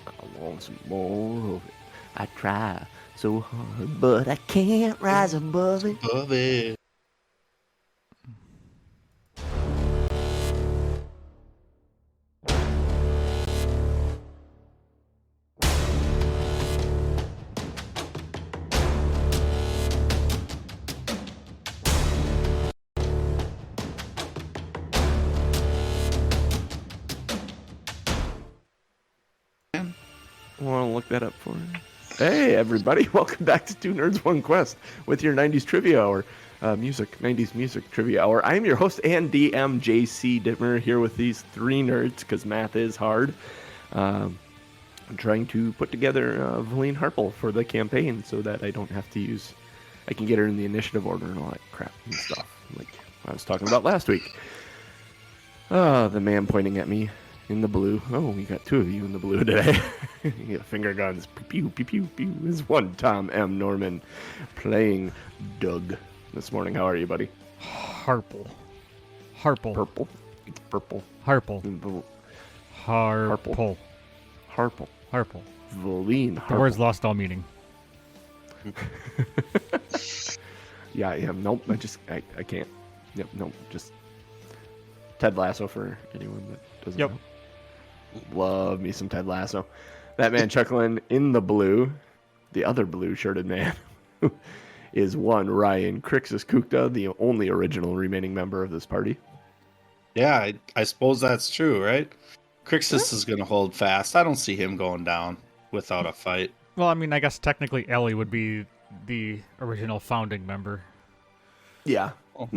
I want some more of it. I try so hard, but I can't rise above it. Above it. Want to look that up for you? Hey, everybody. Welcome back to Two Nerds, One Quest with your 90s Trivia Hour. 90s Music Trivia Hour. I'm your host and DM, JC Dittmer, here with these three nerds, because math is hard. I'm trying to put together Veleen Harple for the campaign so that I don't have to use... I can get her in the initiative order and all that crap and stuff, like I was talking about last week. The man pointing at me in the blue. Oh, we got two of you in the blue today. You got finger guns. Pew, pew, pew, pew. This is one Tom M. Norman playing Doug this morning. How are you, buddy? Harple. Purple. It's purple. Harple. Harple. Veleen Harple. The word's lost all meaning. Yeah, nope, I can't. Yep, nope, just Ted Lasso for anyone that doesn't know. Love me some Ted Lasso. That man chuckling in the blue, the other blue-shirted man, is one Ryan Crixus Kukta, the only original remaining member of this party. Yeah, I suppose that's true, right? Crixus is going to hold fast. I don't see him going down without a fight. Well, I mean, I guess technically Ellie would be the original founding member. Yeah,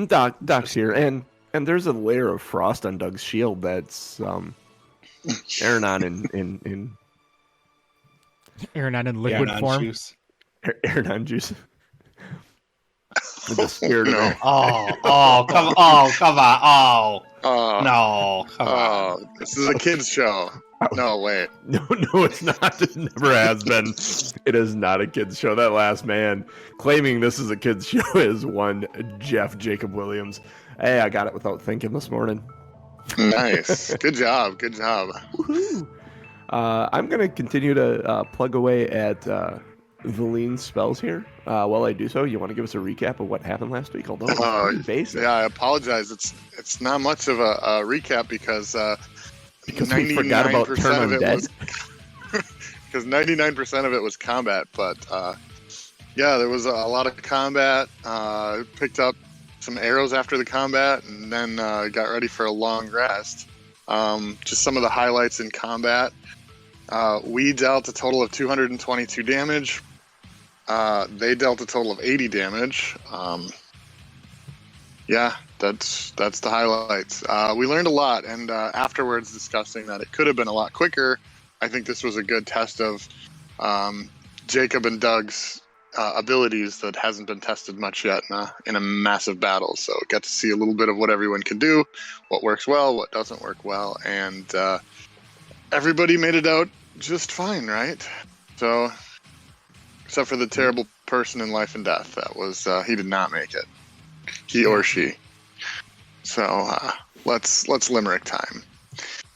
Doc's here, and there's a layer of frost on Doug's shield that's Aranon in Aranon in liquid form. Juice. Aranon juice. With the spirit of it. Come on. No, come on. This is a kid's show. No, wait. No, it's not. It never has been. It is not a kid's show. That last man claiming this is a kid's show is one Jeff Jacob Williams. Hey, I got it without thinking this morning. Nice. Good job. Woohoo. I'm going to continue to plug away at Veleen's spells here. While I do so, you want to give us a recap of what happened last week? Although it's pretty basic. Yeah, I apologize. It's not much of a recap because we forgot about Turn Undead. Because 99% of it was combat, but yeah, there was a lot of combat. Picked up some arrows after the combat, and then got ready for a long rest. Just some of the highlights in combat. We dealt a total of 222 damage. They dealt a total of 80 damage. Yeah, that's the highlights. We learned a lot, and afterwards discussing that it could have been a lot quicker. I think this was a good test of Jacob and Doug's abilities that hasn't been tested much yet in a massive battle. So got to see a little bit of what everyone can do, what works well, what doesn't work well, and everybody made it out just fine, right? So, except for the terrible person in life and death, that was he did not make it, he or she. So let's limerick time.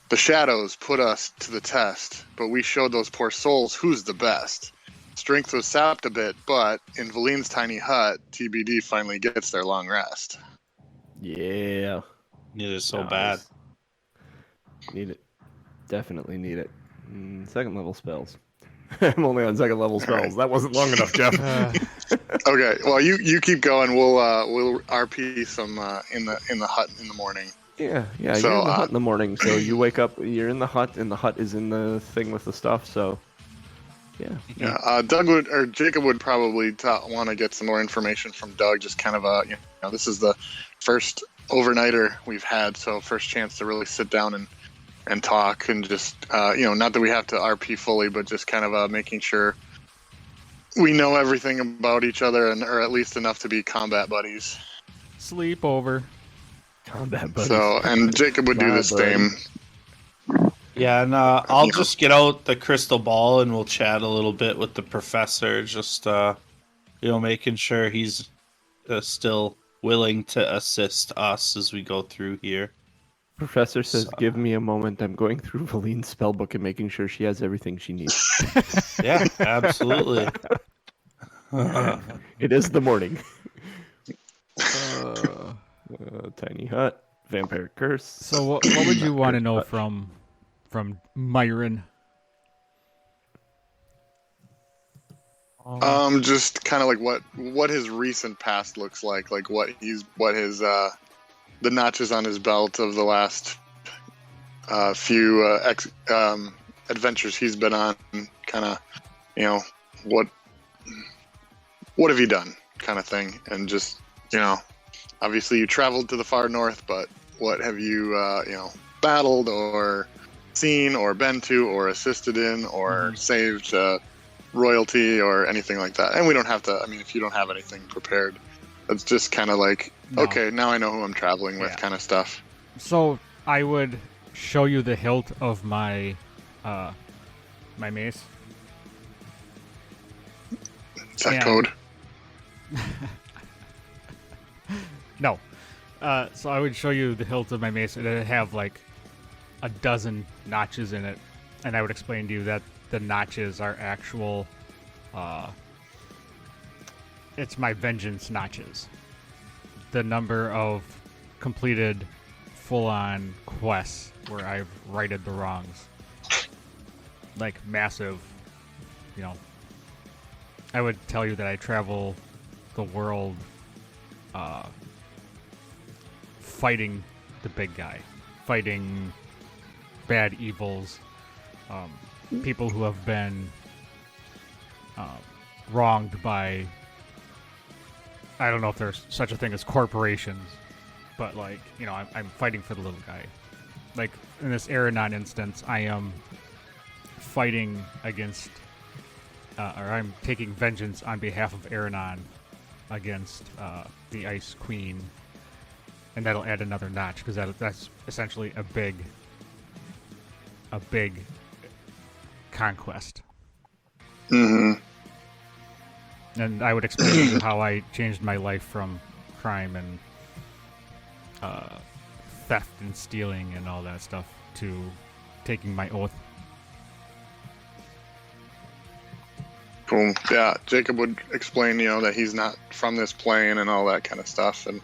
The shadows put us to the test, but we showed those poor souls who's the best. Strength was sapped a bit, but in Veleen's tiny hut, TBD finally gets their long rest. Yeah. Need it so bad. Need it. Definitely need it. Second level spells. I'm only on second level spells. Right. That wasn't long enough, Jeff. Okay, well you keep going. We'll RP some in the hut in the morning. Yeah. So, You're in the hut in the morning, so you wake up. You're in the hut, and the hut is in the thing with the stuff. So, yeah. Jacob would probably want to get some more information from Doug. Just kind of this is the first overnighter we've had, so first chance to really sit down and talk, and just not that we have to RP fully, but just kind of making sure we know everything about each other, or at least enough to be combat buddies. Sleepover. Combat buddies. So, and Jacob would do the same. Yeah, and I'll just get out the crystal ball and we'll chat a little bit with the professor, just making sure he's still willing to assist us as we go through here. Professor says, "Give me a moment. I'm going through Veleen's spell book and making sure she has everything she needs." Yeah, absolutely. It is the morning. Tiny hut, vampire curse. So what would you want to Curse know touch. from Myron? Just kind of like what his recent past looks like what his the notches on his belt of the last few adventures he's been on, kind of, what have you done, kind of thing, and just, obviously you traveled to the far north, but what have you battled or seen or been to or assisted in or saved royalty or anything like that. And we don't have to, if you don't have anything prepared, it's just kind of like, No. okay, now I know who I'm traveling with, Yeah. kind of stuff. So I would show you the hilt of my my mace. Is that Yeah. code? No. So I would show you the hilt of my mace, and it'd have like a dozen notches in it, and I would explain to you that the notches are actual. It's my vengeance notches. The number of completed full-on quests where I've righted the wrongs. Like massive, I would tell you that I travel the world fighting the big guy, fighting bad evils, people who have been wronged by, I don't know if there's such a thing as corporations, but I'm fighting for the little guy. Like in this Aranon instance, I am fighting against, or I'm taking vengeance on behalf of Aranon against the Ice Queen, and that'll add another notch because that's essentially a big conquest. Mm-hmm. And I would explain to you how I changed my life from crime and theft and stealing and all that stuff to taking my oath. Cool. Yeah, Jacob would explain, that he's not from this plane and all that kind of stuff, and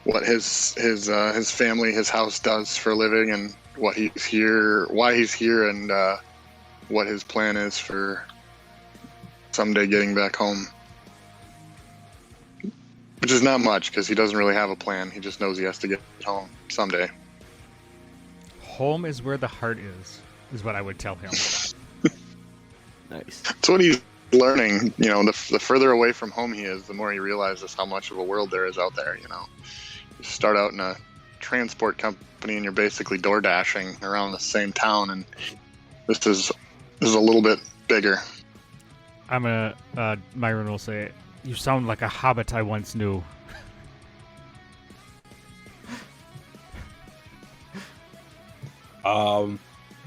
what his family, his house does for a living, and what he's here, why he's here, and what his plan is for someday getting back home. Which is not much, because he doesn't really have a plan. He just knows he has to get home someday. Home is where the heart is what I would tell him. Nice. That's what he's learning. The further away from home he is, the more he realizes how much of a world there is out there. You start out in a transport company and you're basically door dashing around the same town, and this is a little bit bigger. Myron will say, "You sound like a hobbit I once knew."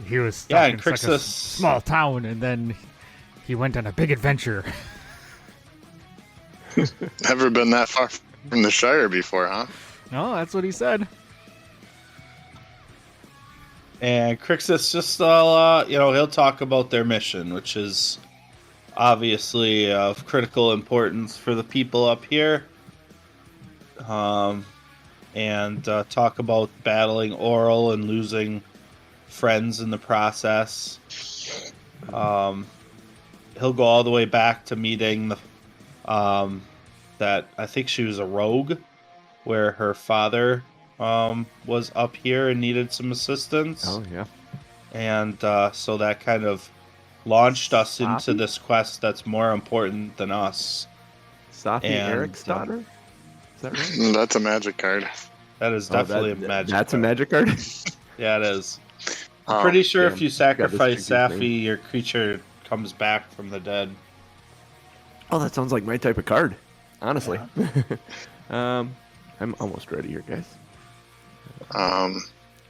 He was stuck Yeah, in and such a Crixus- small town, and then he went on a big adventure. Never been that far from the Shire before, huh? No, that's what he said. And Crixus just, he'll talk about their mission, which is obviously of critical importance for the people up here. And talk about battling Oral and losing friends in the process. He'll go all the way back to meeting that I think she was a rogue, where her father was up here and needed some assistance. Oh yeah. And so that kind of launched us into this quest that's more important than us. Safi And, Eric's daughter? Is that right? That's a magic card. That is definitely a magic That's card. a magic card? Yeah, it is. Oh, Pretty sure damn. if you Got sacrifice this tricky thing. Safi, your creature comes back from the dead. Oh, that sounds like my type of card. Honestly. I'm almost ready here, guys.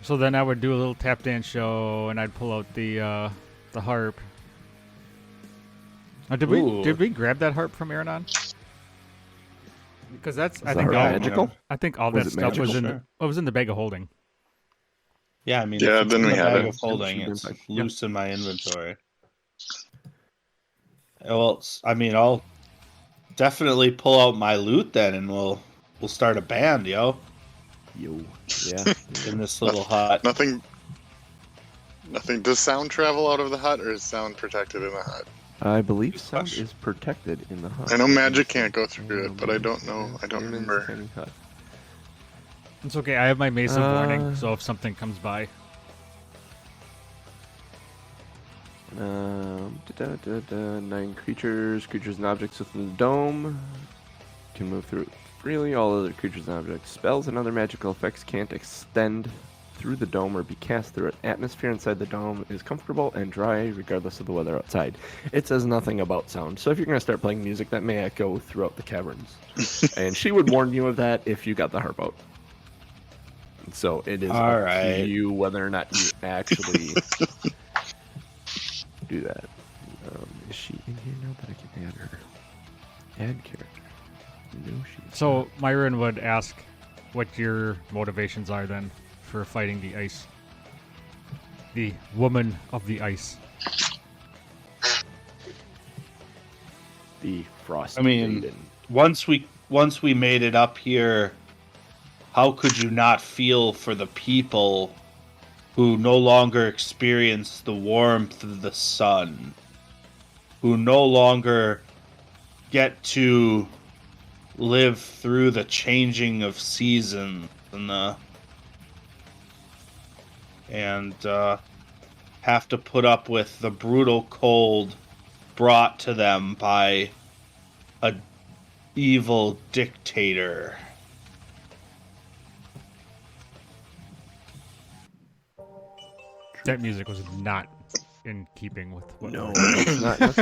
So then I would do a little tap dance show, and I'd pull out the harp. Ooh. Did we grab that harp from Aranon? Because that's I Is think the all harp magical? I think all Was that it stuff was magical? in it was in the bag of holding. Yeah, I mean, Yeah, if it's then in we the have bag it. of holding, Should've been it's fine. loose in my inventory. Well, I'll definitely pull out my loot then, and we'll start a band, yo, Yo. Yeah. in this little hut. Nothing. Does sound travel out of the hut, or is sound protected in the hut? I believe Good sound question. is protected in the hut. I know Let me magic see. can't go through it, but I don't know. Yeah, I don't Airman's remember. tiny hut. It's okay. I have my mace of warning, Uh, so if something comes by, Nine creatures and objects within the dome can move through it freely. All other creatures and objects, spells, and other magical effects can't extend through the dome or be cast through it. Atmosphere inside the dome is comfortable and dry regardless of the weather outside. It says nothing about sound, so if you're going to start playing music, that may echo throughout the caverns. And she would warn you of that if you got the harp out. So it is All up right. to you whether or not you actually do that. Is she in here now that I can add her? Add character. No, she's so Myron would ask what your motivations are then for fighting the ice. The woman of the ice. the frost. I mean, maiden. once we made it up here, how could you not feel for the people who no longer experience the warmth of the sun, who no longer get to live through the changing of seasons and have to put up with the brutal cold brought to them by a evil dictator. That music was not in keeping with what. No, it's not. That's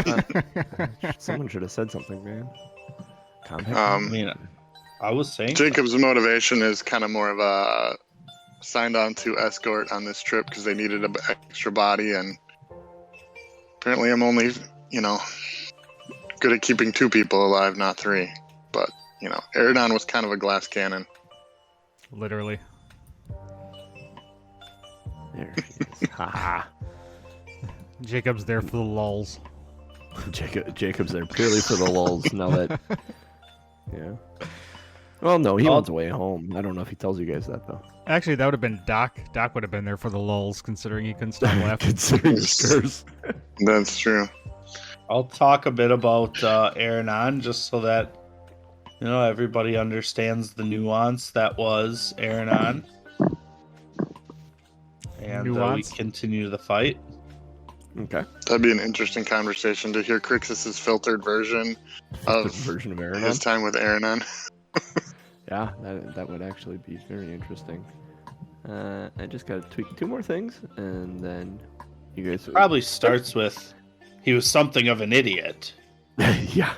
not. Someone should have said something, man. Combat. I mean, I was saying Jacob's motivation is kind of more of a signed on to escort on this trip because they needed an extra body, and apparently I'm only, good at keeping 2 people alive, not 3. But, Eridon was kind of a glass cannon. Literally. There she is. Ha Jacob's there for the lulls. Jacob's there purely for the lulls. Now that, yeah. Well, no, he wants away home. I don't know if he tells you guys that though. Actually, that would have been Doc. Doc would have been there for the lulls, considering he couldn't stop laughing. Considering his curse. That's true. I'll talk a bit about Aranon just so that everybody understands the nuance that was Aranon. And we Nuance? continue the fight. Okay. That'd be an interesting conversation to hear Crixus's filtered version of Version of Aranon. his time with Aranon. Yeah, that would actually be very interesting. I just got to tweak 2 more things, and then you guys Probably starts with, he was something of an idiot. yeah.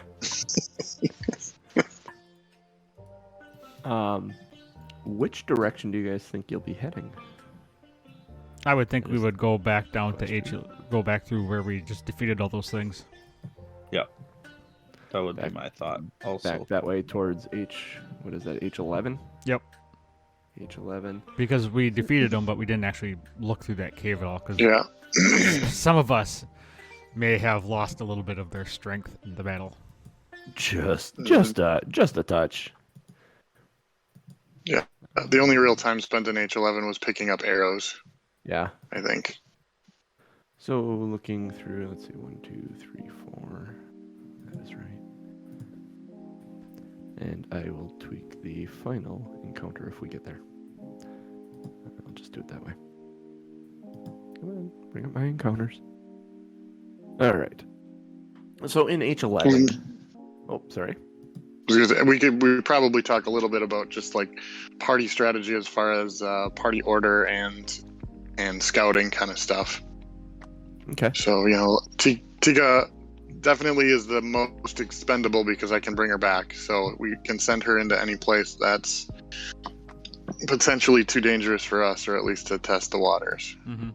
Which direction do you guys think you'll be heading? I would think we would go back down to H, go back through where we just defeated all those things. That would be my thought also. Back that way towards what is that, H11? Yep. H11. Because we defeated them, but we didn't actually look through that cave at all. Because Yeah. some of us may have lost a little bit of their strength in the battle. Just a touch. Yeah. The only real time spent in H11 was picking up arrows, Yeah. I think. So looking through, let's see, 1, 2, 3, 4. That is right. And I will tweak the final encounter if we get there. I'll just do it that way. Come on, bring up my encounters. All right. So in H11. Oh, sorry. We could probably talk a little bit about just like party strategy as far as party order and scouting kind of stuff. Okay. So Tika definitely is the most expendable because I can bring her back. So we can send her into any place that's potentially too dangerous for us, or at least to test the waters. Mm-hmm.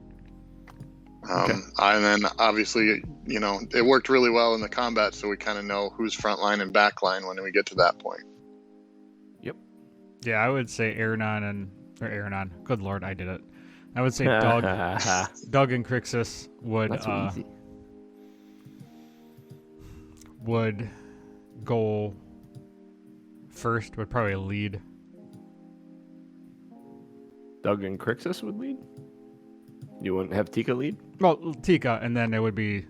Okay. And then obviously, it worked really well in the combat, so we kind of know who's front line and back line when we get to that point. Yeah, I would say Aranon. Good lord, I did it. I would say Doug and Crixus That's easy. would go first, would probably lead. Doug and Crixus would lead? You wouldn't have Tika lead? Well, Tika, and then it would be...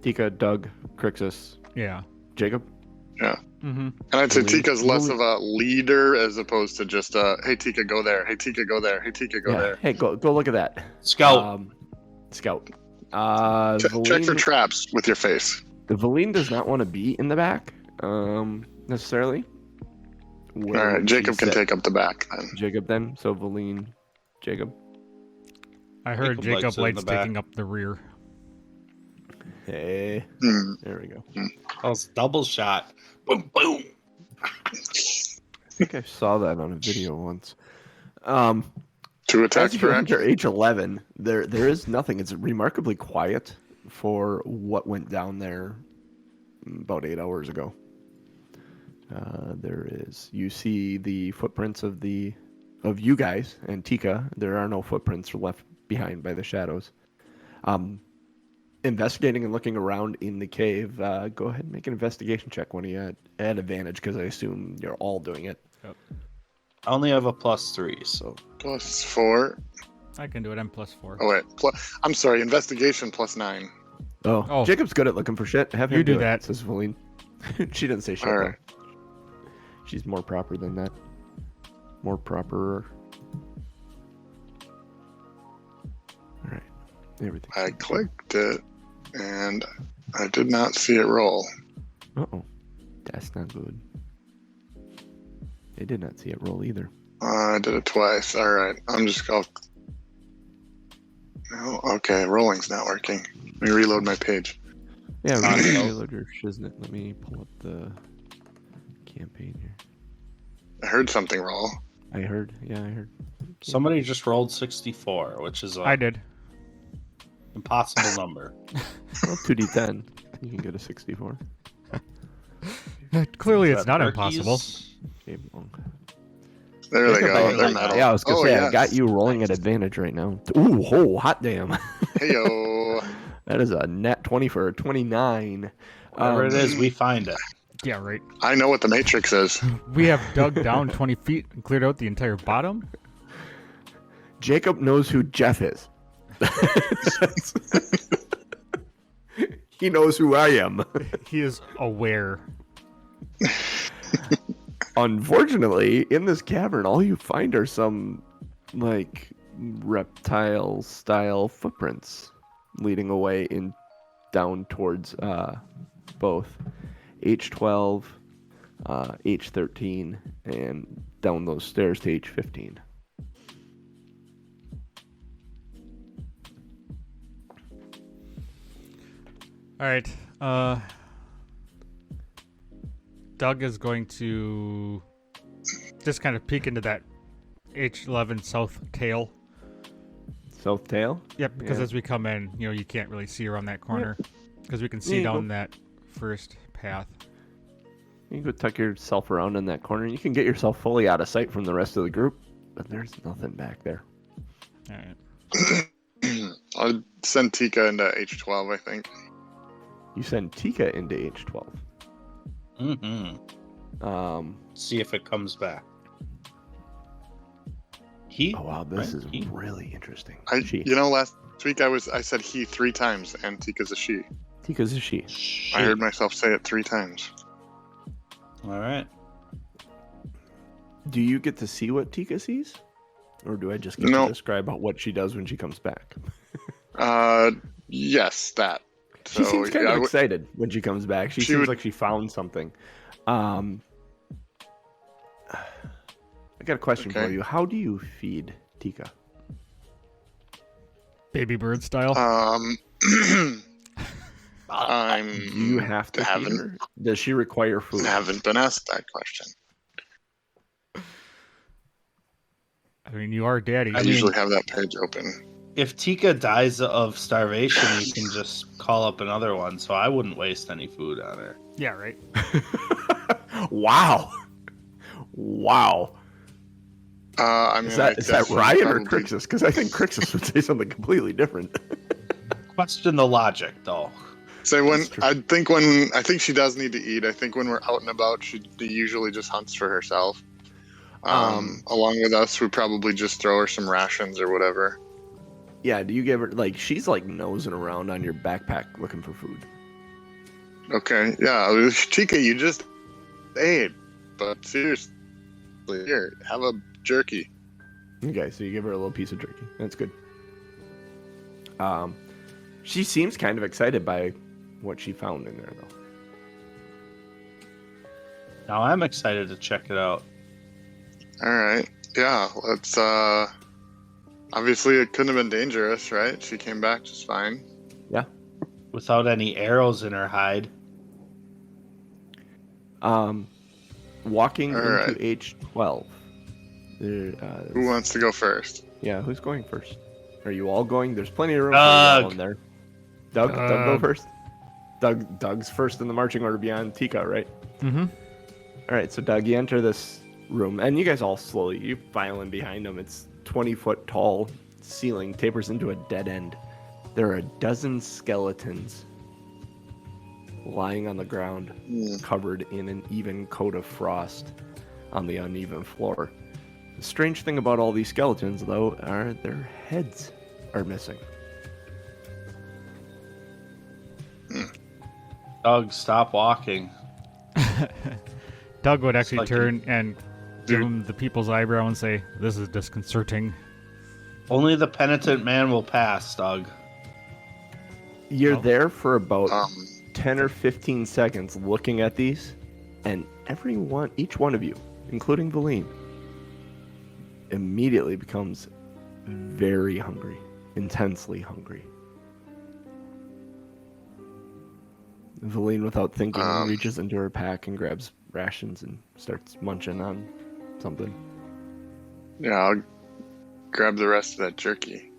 Tika, Doug, Crixus, Yeah. Jacob? Yeah. Mm-hmm. And I'd say Lead. Tika's less of a leader as opposed to just hey Tika, go there. Hey Tika, go there. Hey Tika, go there. Hey, go look at that. Scout. Scout. Check for Veleen, traps with your face. the Veleen does not want to be in the back, necessarily. All right, Jacob can take up the back then. Jacob then. So Veleen, Jacob. I heard Jacob Jacob likes it in likes the back. taking up the rear. Hey, Hmm. there we go. That was double shot. Boom, boom. I think I saw that on a video once. 2 attacks As per you action. enter age 11, there is nothing. It's remarkably quiet for what went down there about 8 hours ago. You see the footprints of you guys and Tika. There are no footprints left behind by the shadows. Investigating and looking around in the cave. Go ahead and make an investigation check when you add advantage, because I assume you're all doing it. I only have a +3, so +4. I can do it. I'm +4. Oh wait, I'm sorry. Investigation +9. Oh. Jacob's good at looking for shit. Have him You do it, that. says Veleen. She didn't say shit. All right. though. She's more proper than that. More proper. All right. Everything. I clicked it, and I did not see it roll. Uh-oh. That's not good. They did not see it roll either. I did it twice. All right, I'm just going. No, okay, rolling's not working. Let me reload my page. Yeah, Audio. reload your shiznit. Let me pull up the campaign here. I heard something roll. I heard. Yeah, I heard. somebody just rolled 64, which is I an did. impossible number. Well, 2d10. You can get a 64. Clearly, Is it's that not turkeys? impossible. Okay, well. There they Jacob, go. They're metal. Yeah, I was gonna Oh, say I yes. got you rolling at advantage right now. Ooh, hot damn! Heyo. That is a net 20 for a 29. Whatever it is, we find it. Yeah, right. I know what the Matrix is. We have dug down 20 feet and cleared out the entire bottom. Jacob knows who Jeff is. He knows who I am. He is aware. Unfortunately, in this cavern, all you find are some, like, reptile-style footprints leading away down towards both H12, H13, and down those stairs to H15. All right. Doug is going to just kind of peek into that H11 south tail. South tail? Yep, because Yeah. as we come in, you can't really see around that corner because we can see Yeah, down go- that first path. You can go tuck yourself around in that corner. You can get yourself fully out of sight from the rest of the group, but there's nothing back there. All right. I'll send Tika into H12, I think. You send Tika into H12. Mm-hmm. See if it comes back. He? Oh wow, this is He. really interesting. You know, last week I said he 3 times, and Tika's a she. Tika's a she. I heard myself say it 3 times. All right. Do you get to see what Tika sees? Or do I just get No. to describe what she does when she comes back? Yes, that. She So, seems kind yeah, of excited when she comes back. She She seems would- like she found something. I got a question for Okay. you. How do you feed Tika? Baby bird style. I'm. Do you have to feed haven't her? Does she require food? haven't been asked that question. I mean, you are daddy. I mean- usually have that page open. If Tika dies of starvation, you can just call up another one, so I wouldn't waste any food on her. Yeah, right. Wow. Wow. I mean, Is that guess Ryan or probably- Crixus? Because I think Crixus would say something completely different. Question the logic, though. Say when That's true. I think she does need to eat. I think when we're out and about, she usually just hunts for herself. Along with us, we probably just throw her some rations or whatever. Yeah, do you give her, like, she's like nosing around on your backpack looking for food. Okay, yeah, Chica, you just ate, but seriously, here, have a jerky. Okay, so you give her a little piece of jerky. That's good. She seems kind of excited by what she found in there, though. Now I'm excited to check it out. All right, yeah, let's. Obviously, it couldn't have been dangerous, right? She came back just fine. Yeah. Without any arrows in her hide. Walking All into right. H12. Who wants to go first? Yeah, who's going first? Are you all going? There's plenty of room for Doug. you all in there. Doug go first. Doug's first in the marching order beyond Tika, right? Mm-hmm. All right, so Doug, you enter this room, and you guys all slowly, you file in behind him. It's 20-foot tall ceiling, tapers into a dead end. There are a dozen skeletons lying on the ground, covered in an even coat of frost on the uneven floor. The strange thing about all these skeletons, though, are their heads are missing. Doug, stop walking. Doug would actually like turn and give Dude. him the people's eyebrow and say, "This is disconcerting." Only the penitent man will pass, Doug. You're Oh. there for about Um, 10 or 15 seconds looking at these, and each one of you, including Veleen, immediately becomes very hungry, intensely hungry. Veleen, without thinking, reaches into her pack and grabs rations and starts munching on something. yeah, I'll grab the rest of that jerky.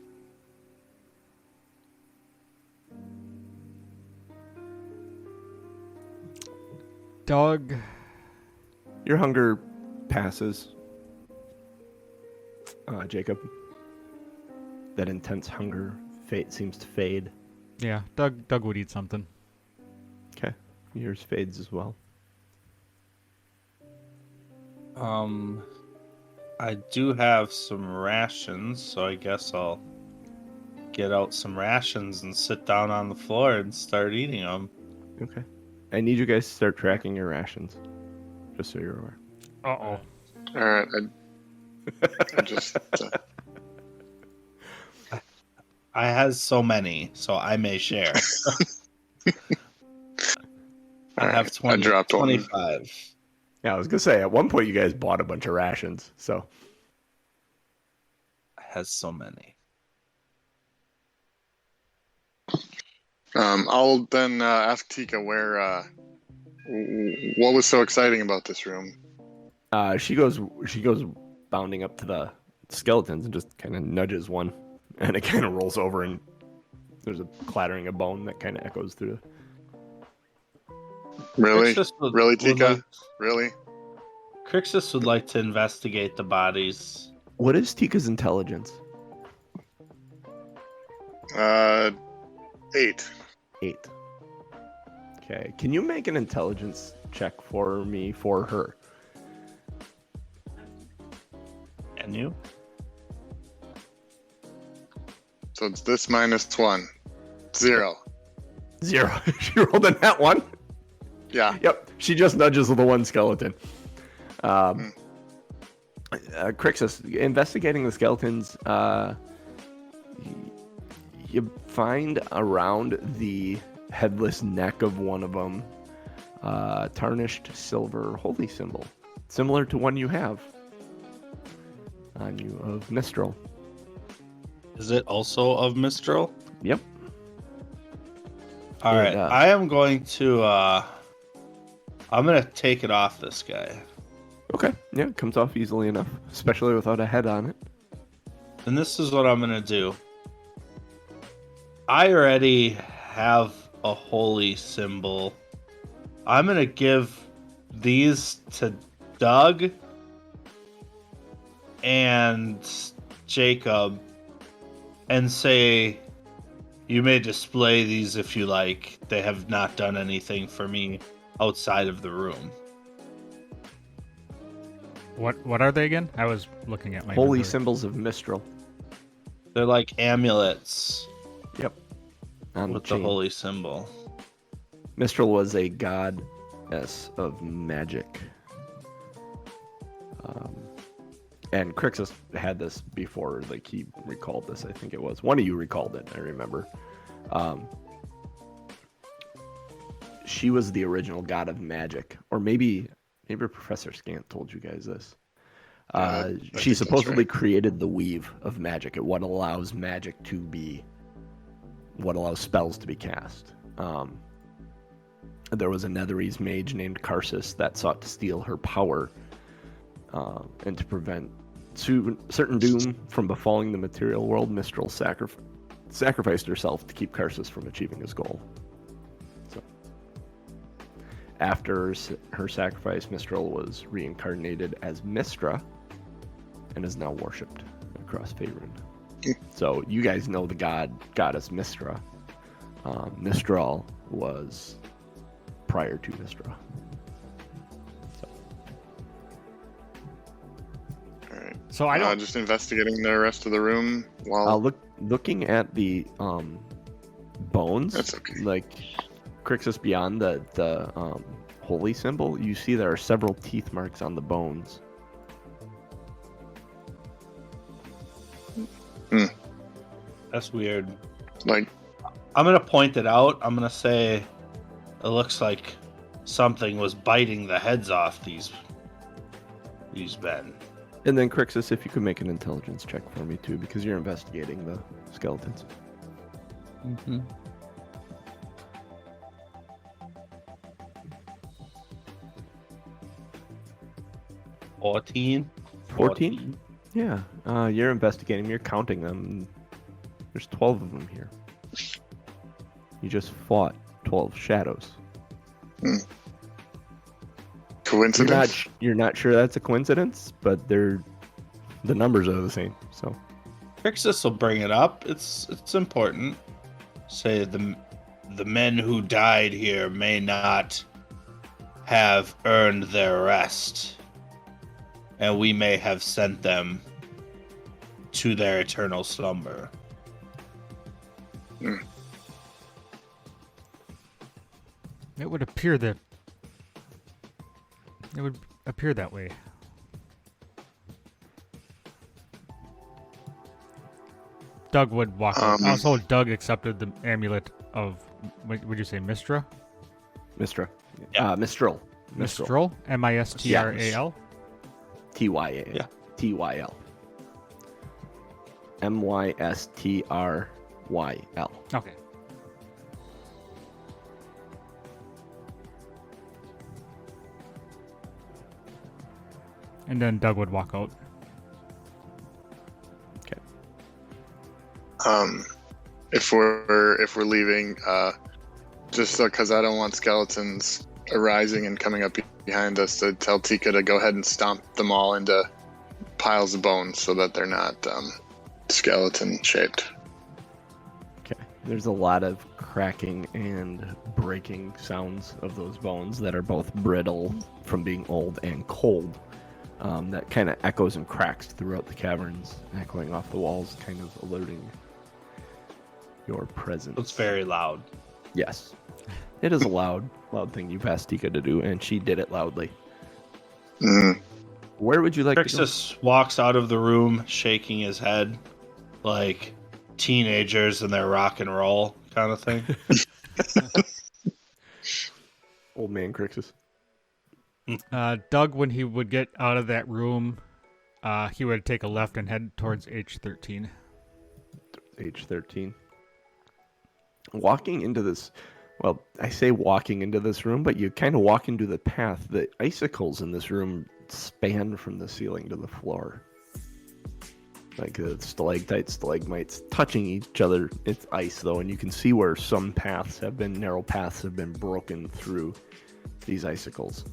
Doug, Your hunger passes, Jacob. That intense hunger seems to fade. yeah, Doug would eat something. Okay, yours fades as well. I do have some rations, so I guess I'll get out some rations and sit down on the floor and start eating them. Okay. I need you guys to start tracking your rations, just so you're aware. Uh-oh. All right, I just I has so many, so I may share. I Alright, have 20, I dropped one. 25. Yeah, I was gonna say at one point you guys bought a bunch of rations, so I has so many. I'll then ask Tika where. What was so exciting about this room? she goes bounding up to the skeletons and just kind of nudges one, and it kind of rolls over, and there's a clattering of bone that kind of echoes through. Really, Crixus would- really, would Tika, like- really? Crixus would like to investigate the bodies. What is Tika's intelligence? 8. 8. Okay, can you make an intelligence check for me for her? And you? So it's this minus 1. 0. 0. She rolled a nat 1. Yeah. Yep, she just nudges the one skeleton. Crixus, investigating the skeletons, you find around the headless neck of one of them tarnished silver holy symbol, similar to one you have on you of Mistral. Is it also of Mistral? Yep. All right, Yeah. I am going to. I'm gonna take it off this guy, Okay. Yeah, it comes off easily enough, especially without a head on it. and this is what I'm gonna do. I already have a holy symbol. I'm gonna give these to Doug, and Jacob and say, "You may display these if you like. They have not done anything for me outside of the room." What are they again? I was looking at my Holy inventory. symbols of Mistral. They're like amulets Yep. On with the the chain. holy symbol. Mistral was a goddess of magic. And Crixus had this before, like he recalled this, I think it was. One of you recalled it, I remember. She was the original god of magic. Or maybe Professor Scant told you guys this. I She think that's supposedly right. created the weave of magic, what allows magic to be, what allows spells to be cast. There was a Netherese mage named Karsus that sought to steal her power and to prevent certain doom from befalling the material world. Mistral sacrificed herself to keep Karsus from achieving his goal. So, after her sacrifice, Mistral was reincarnated as Mistra and is now worshipped across Faerun. So you guys know the goddess Mistra. Mistral was prior to Mistra. All right. So I don't. Just investigating the rest of the room while. Looking at the bones, That's okay. like Crixus beyond the holy symbol, you see there are several teeth marks on the bones. That's weird. Like, I'm gonna point it out. I'm gonna say it looks like something was biting the heads off these men. And then Crixus, if you could make an intelligence check for me too, because you're investigating the skeletons. Mm-hmm. $14. 14? Yeah. You're investigating. You're counting them. There's 12 of them here. You just fought 12 shadows. coincidence? You're not sure that's a coincidence, but the numbers are the same. So Crixus will bring it up. It's important. Say the men who died here may not have earned their rest, and we may have sent them to their eternal slumber. It would appear that. It would appear that way. Doug would walk. I was told Doug accepted the amulet of. What would you say, Mistra? Mistra. Yeah. Mistral. Mistral. Mistral. T-Y-A. Yeah. T-Y-L. M-Y-S-T-R-Y-L. Okay. And then Doug would walk out. Okay. If we're leaving, just because I don't want skeletons arising and coming up behind us, to tell Tika to go ahead and stomp them all into piles of bones so that they're not skeleton shaped. Okay. There's a lot of cracking and breaking sounds of those bones that are both brittle from being old and cold. That kind of echoes and cracks throughout the caverns, echoing off the walls, kind of alerting your presence. It's very loud. Yes. It is a loud thing you've asked Tika to do, and she did it loudly. Mm. Where would you like to go? Crixus walks out of the room shaking his head like teenagers in their rock and roll kind of thing. Old man Crixus. Doug, when he would get out of that room, he would take a left and head towards H13. Age 13. Walking into this, well, I say walking into this room, but you kind of walk into the path. The icicles in this room span from the ceiling to the floor. Like the stalactites, stalagmites touching each other. It's ice, though, and you can see where some narrow paths have been broken through these icicles.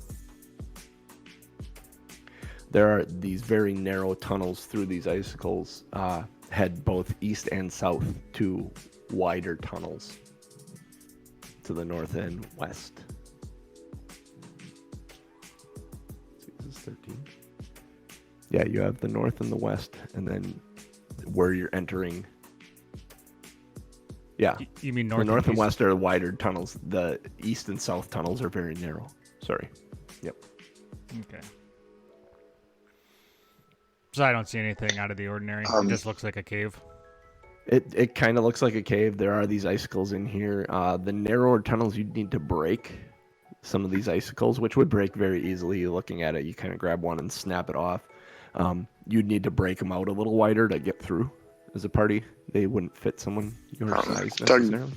there are these very narrow tunnels through these icicles, head both east and south to wider tunnels to the north and west. This is 13. Yeah, you have the north and the west, and then where you're entering. Yeah. You mean north? The north and east? west are wider tunnels. The east and south tunnels are very narrow. Sorry. Yep. Okay. So I don't see anything out of the ordinary. It just looks like a cave. It kind of looks like a cave. There are these icicles in here. The narrower tunnels you'd need to break some of these icicles, which would break very easily. Looking at it, you kind of grab one and snap it off. You'd need to break them out a little wider to get through as a party. They wouldn't fit someone your size necessarily.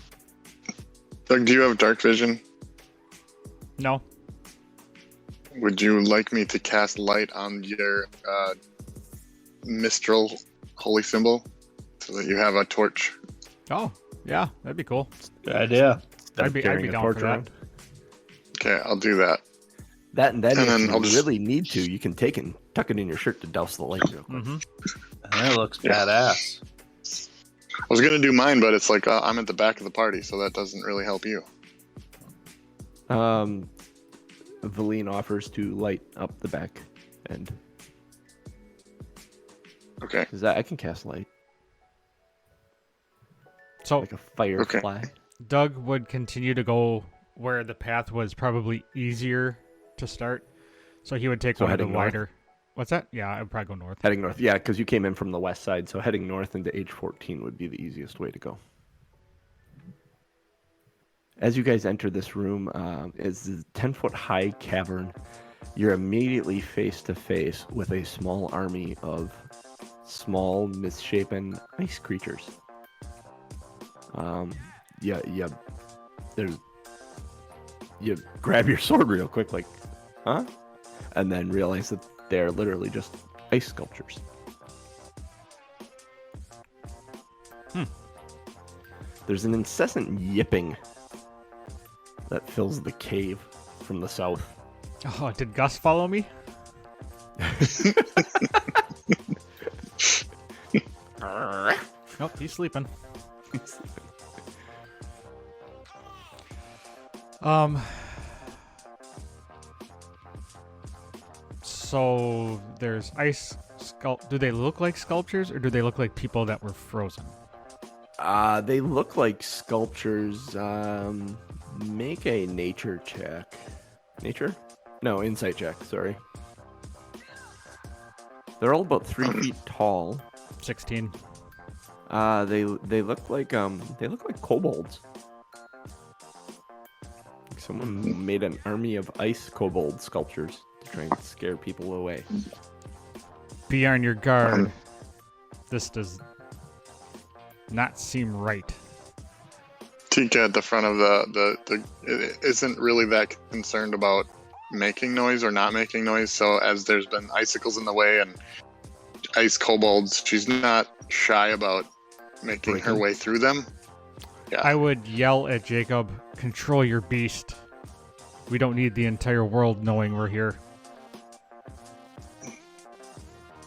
Doug, do you have dark vision? No. Would you like me to cast light on your Mistral holy symbol so that you have a torch? Oh, yeah, that'd be cool. Good idea. I'd be Carrying a down torch for that. around. Okay, I'll do that. That and then And if then you I'll just- really need to, you can take it and tuck it in your shirt to douse the light real quick. Mm-hmm. That looks badass. I was going to do mine, but it's like I'm at the back of the party, so that doesn't really help you. Veleen offers to light up the back end. Okay. Is that I can cast light So like a firefly. Doug would continue to go where the path was probably easier to start. So he would take So one of the heading north? wider. What's that? Yeah, I'd probably go north. Heading north, yeah, because you came in from the west side, so heading north into H14 would be the easiest way to go. As you guys enter this room, it's a 10-foot high cavern. You're immediately face to face with a small army of small, misshapen ice creatures. You grab your sword real quick, like, huh? And then realize that they're literally just ice sculptures. There's an incessant yipping that fills the cave from the south. Oh, did Gus follow me? Nope, he's sleeping. So there's ice do they look like sculptures or do they look like people that were frozen? They look like sculptures. Make a nature check. Nature? No, insight check, sorry. They're all about 3 feet tall. 16. They look like kobolds. Someone made an army of ice kobold sculptures to try and scare people away. Be on your guard. This does not seem right. Tika at the front of the isn't really that concerned about making noise or not making noise. So as there's been icicles in the way and ice kobolds, she's not shy about making her way through them. Yeah. I would yell at Jacob, control your beast. We don't need the entire world knowing we're here.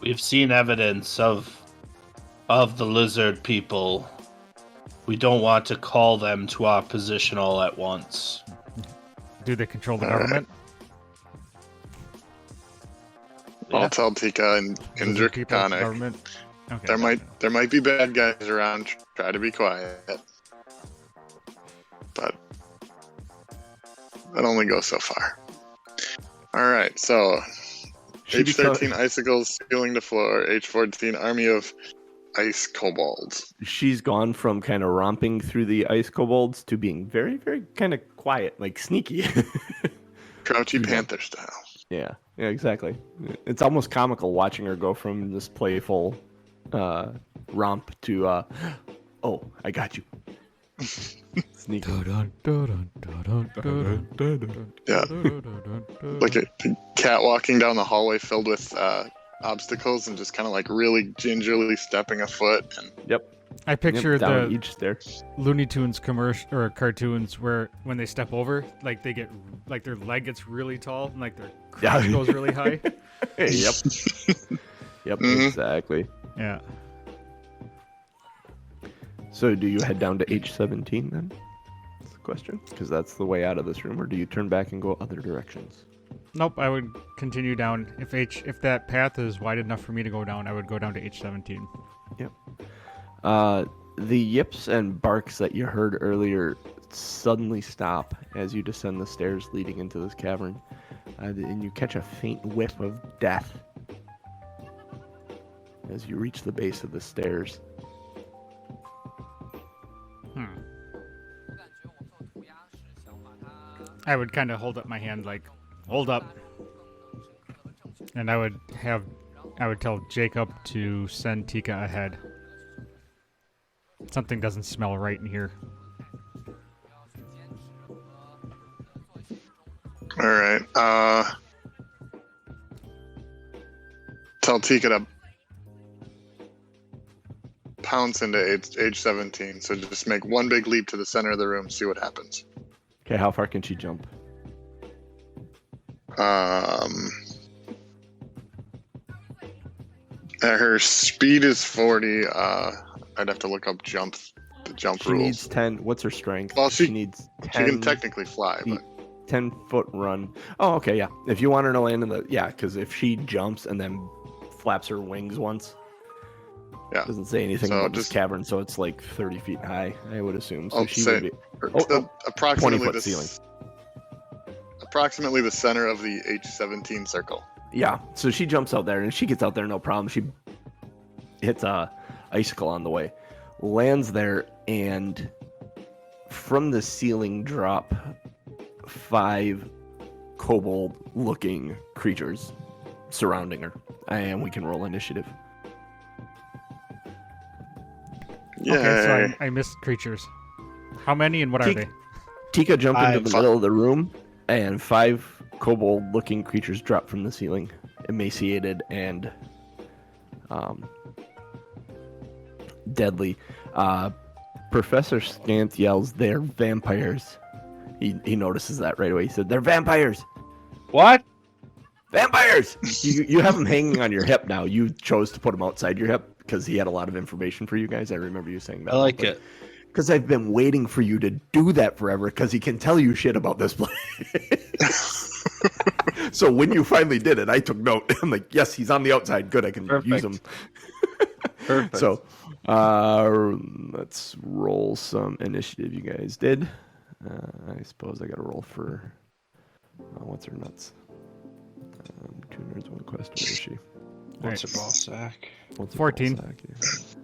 We've seen evidence of the lizard people. We don't want to call them to our position all at once. Do they control the government? I'll tell Tika in Lizard people, Draconic. government? Okay. There might be bad guys around. Try to be quiet. But that only goes so far. All right, so H13 icicles sealing the floor. H14 army of ice kobolds. She's gone from kind of romping through the ice kobolds to being very, very kind of quiet, like sneaky. Crouchy Panther style. Yeah, exactly. It's almost comical watching her go from this playful romp to, oh, I got you. Sneaky. Yeah. Like a cat walking down the hallway filled with obstacles and just kind of like really gingerly stepping a foot and Yep. I picture down the each stair. Looney Tunes commercial or cartoons where when they step over, like they get like their leg gets really tall and like their crotch goes really high. Yep. Yep, Mhm. exactly. Yeah. So do you head down to H17 then? That's the question. Because that's the way out of this room, or do you turn back and go other directions? Nope, I would continue down. If that path is wide enough for me to go down, I would go down to H17. Yep. The yips and barks that you heard earlier suddenly stop as you descend the stairs leading into this cavern, and you catch a faint whiff of death as you reach the base of the stairs. I would kind of hold up my hand like, hold up. And I would tell Jacob to send Tika ahead. Something doesn't smell right in here. All right. Tell Tika to pounce into age 17. So just make one big leap to the center of the room, see what happens. Okay, how far can she jump? Her speed is 40. I'd have to look up the jump She rules. needs 10. What's her strength? Well, she needs She 10. can technically fly, but 10-foot run. Oh, okay, yeah. If you want her to land in the... Yeah, because if she jumps and then flaps her wings once... Yeah. Doesn't say anything So about this just- cavern, so it's like 30 feet high, I would assume. So I'll she say- would be... approximately 20-foot ceiling. Approximately the center of the H17 circle. Yeah, so she jumps out there, and she gets out there no problem. She hits a icicle on the way, lands there, and from the ceiling drop 5 kobold-looking creatures surrounding her, and we can roll initiative. Yeah. Okay, so I missed creatures. How many and what are they? Tika jumped into the Five. middle of the room, and 5 kobold-looking creatures drop from the ceiling, emaciated and deadly. Professor Scant yells, "They're vampires." He notices that right away. He said, "They're vampires! What? Vampires!" You have him hanging on your hip now. You chose to put him outside your hip because he had a lot of information for you guys. I remember you saying that. I like it. Because I've been waiting for you to do that forever, because he can tell you shit about this place. So when you finally did it, I took note. I'm like, yes, he's on the outside. Good, I can use him. Perfect. So let's roll some initiative. You guys did. I suppose I got to roll for what's her nuts. 2 nerds, 1 quest. Where is she? What's a ball sack? What's a 14. ball sack?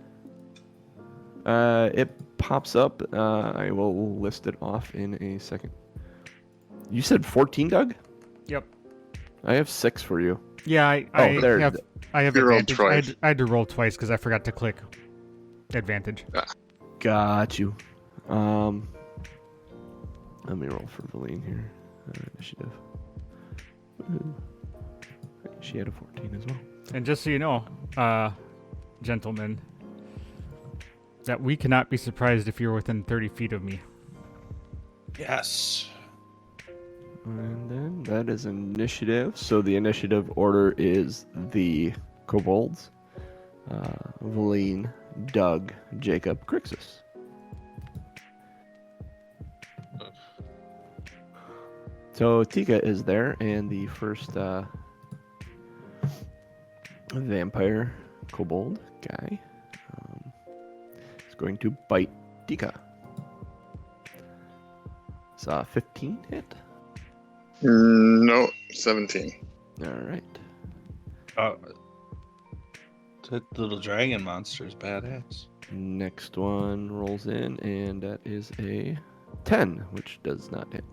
It pops up. I will list it off in a second. You said 14, Doug? Yep. I have 6 for you. Yeah, I there. have You rolled advantage. twice. I had to roll twice because I forgot to click advantage. Got you. Let me roll for Veleen here. Initiative. Ooh. She had a 14 as well. And just so you know, gentlemen, that we cannot be surprised if you're within 30 feet of me. Yes. And then that is initiative. So the initiative order is the kobolds, Veleen, Doug, Jacob, Crixus. So Tika is there, and the first vampire kobold guy is going to bite Tika. It's a 15 hit. No, 17. All right. The little dragon monster is badass. Next one rolls in, and that is a 10, which does not hit.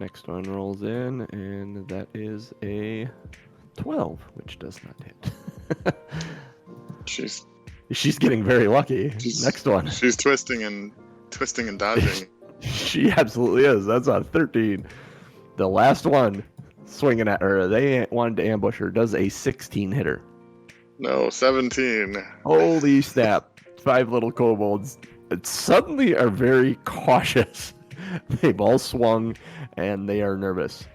Next one rolls in, and that is a 12, which does not hit. She's getting very lucky. Next one. She's twisting and dodging. She absolutely is. That's a 13. The last one swinging at her, they wanted to ambush her, does a 16 hitter. No, 17. Holy snap. 5 little kobolds suddenly are very cautious. They've all swung, and they are nervous.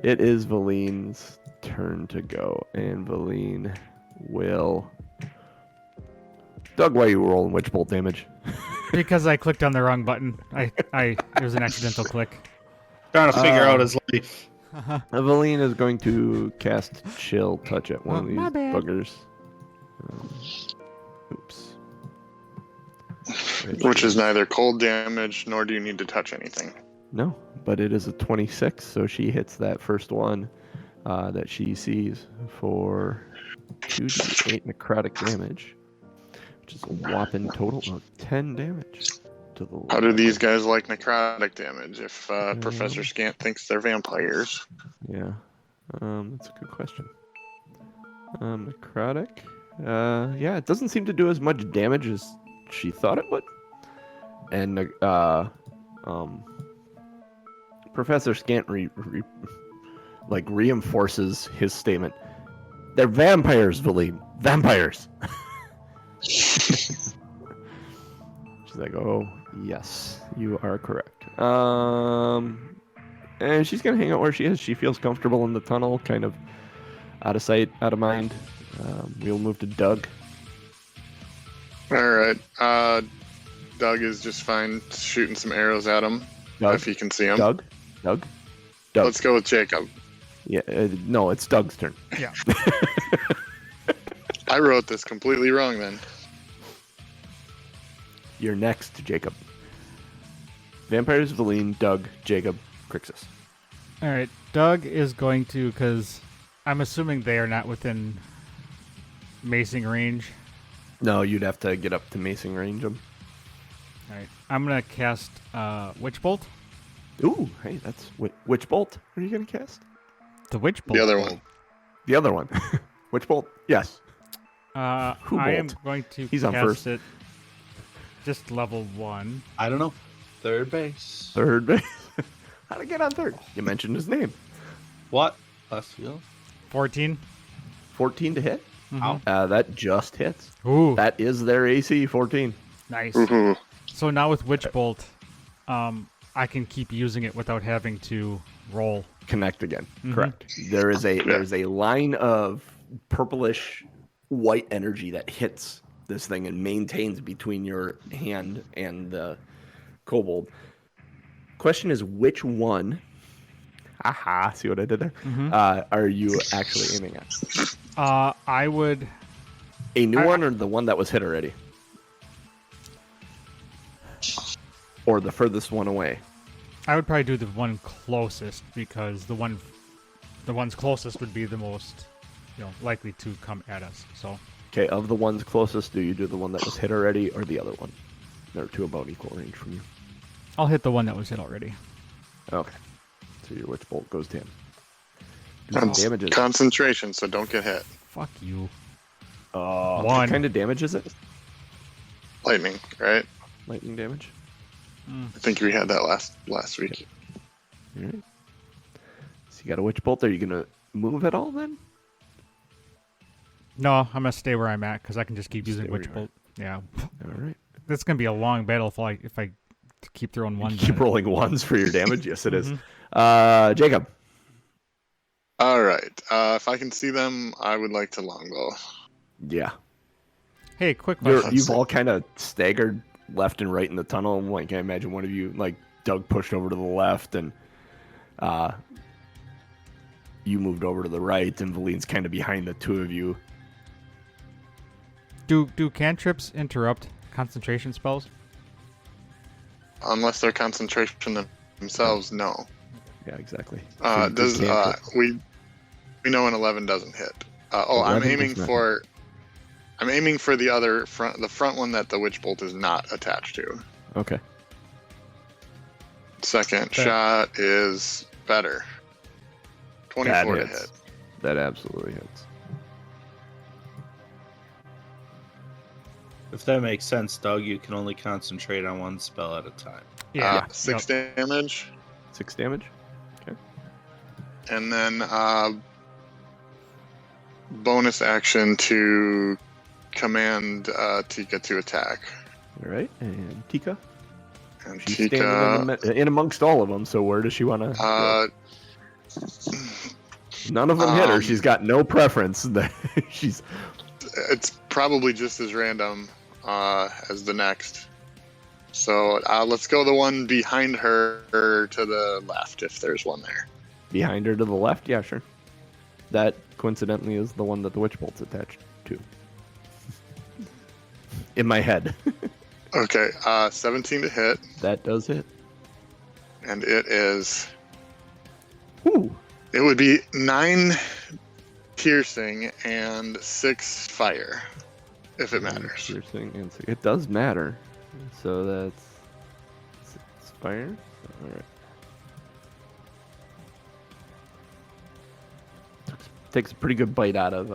It is Veleen's turn to go, and Veleen will... Doug, why are you rolling witch bolt damage? Because I clicked on the wrong button. It was an accidental click. Trying to figure out his life. Veleen is going to cast Chill Touch at one of these my bad. buggers. Oops. Which is neither cold damage nor do you need to touch anything. No, but it is a 26, so she hits that first one that she sees for 2d8 necrotic damage, which is a whopping total of 10 damage. To the How do these guys like necrotic damage if Professor Scant thinks they're vampires? Yeah, that's a good question. Necrotic. Yeah, it doesn't seem to do as much damage as she thought it would. And Professor Scant reinforces his statement. They're vampires, Veleen. Vampires. She's like, oh, yes, you are correct. And she's gonna hang out where she is. She feels comfortable in the tunnel, kind of out of sight, out of mind. We'll move to Doug. All right. Doug is just fine shooting some arrows at him if he can see him. Doug. Let's go with Jacob. Yeah, no, it's Doug's turn. Yeah. I wrote this completely wrong then. You're next, Jacob. Vampires, Veleen, Doug, Jacob, Crixus. All right. Doug is going to, because I'm assuming they are not within macing range. No, you'd have to get up to macing range them. All right. I'm going to cast Witch Bolt. Ooh, hey, that's Witch Bolt. What are you gonna cast? The Witch Bolt. The other one. The other one. Witch Bolt. Yes. I am going to He's on cast first. it just level 1. I don't know. Third base. Third base. How'd I get on third? You mentioned his name. What? Left field? 14. 14 to hit. Mhm. That just hits. Ooh, That is their AC. 14. nice. Ooh. So now with Witch Bolt, I can keep using it without having to roll. Connect again. Mhm. Correct. There's a line of purplish white energy that hits this thing and maintains between your hand and the kobold. Question is, which one? Aha! See what I did there? Are you actually aiming at? I would. A new one or the one that was hit already? Or the furthest one away? I would probably do the one closest because the ones closest would be the most, likely to come at us. So. Okay, of the ones closest, do you do the one that was hit already or the other one? They're two about equal range from you. I'll hit the one that was hit already. Okay. So your Witch Bolt goes to him. Do some damages. Concentration, so don't get hit. Fuck you. What One. kind of damage is it? Lightning, right? Lightning damage? I think we had that last week. Alright. So you got a Witch Bolt. Are you going to move at all then? No, I'm gonna stay where I'm at because I can just keep using Stay where Witch you Bolt. Yeah, Alright. that's gonna be a long battle if I keep throwing one. Keep rolling ones for your damage? Yes, it is. Jacob. All right. If I can see them, I would like to longbow. Yeah. Hey, quick question. You've all kind of staggered left and right in the tunnel. Like, I imagine one of you, like, Doug pushed over to the left and you moved over to the right, and Veleen's kind of behind the two of you. Do cantrips interrupt concentration spells? Unless they're concentration themselves, no. Yeah, exactly. We know an 11 doesn't hit. 11 I'm aiming does not for. I'm aiming for the other front, the front one that the Witch Bolt is not attached to. Okay. Second shot is better. 24 to hits. hit. That absolutely hits. If that makes sense, Doug, you can only concentrate on one spell at a time. Yeah. 6 damage, 6 damage. and then bonus action to command Tika to attack. All right, and Tika. And She's Tika, standing in amongst all of them. So where does she want to? None of them hit her. She's got no preference. She's. It's probably just as random as the next. So let's go the one behind her to the left, if there's one there. Behind her to the left? Yeah, sure. That, coincidentally, is the one that the witch bolt's attached to. In my head. Okay, 17 to hit. That does hit. And it is... Ooh. It would be 9 piercing and 6 fire, if it matters. Piercing and it does matter. So that's 6 fire. All right. Takes a pretty good bite out of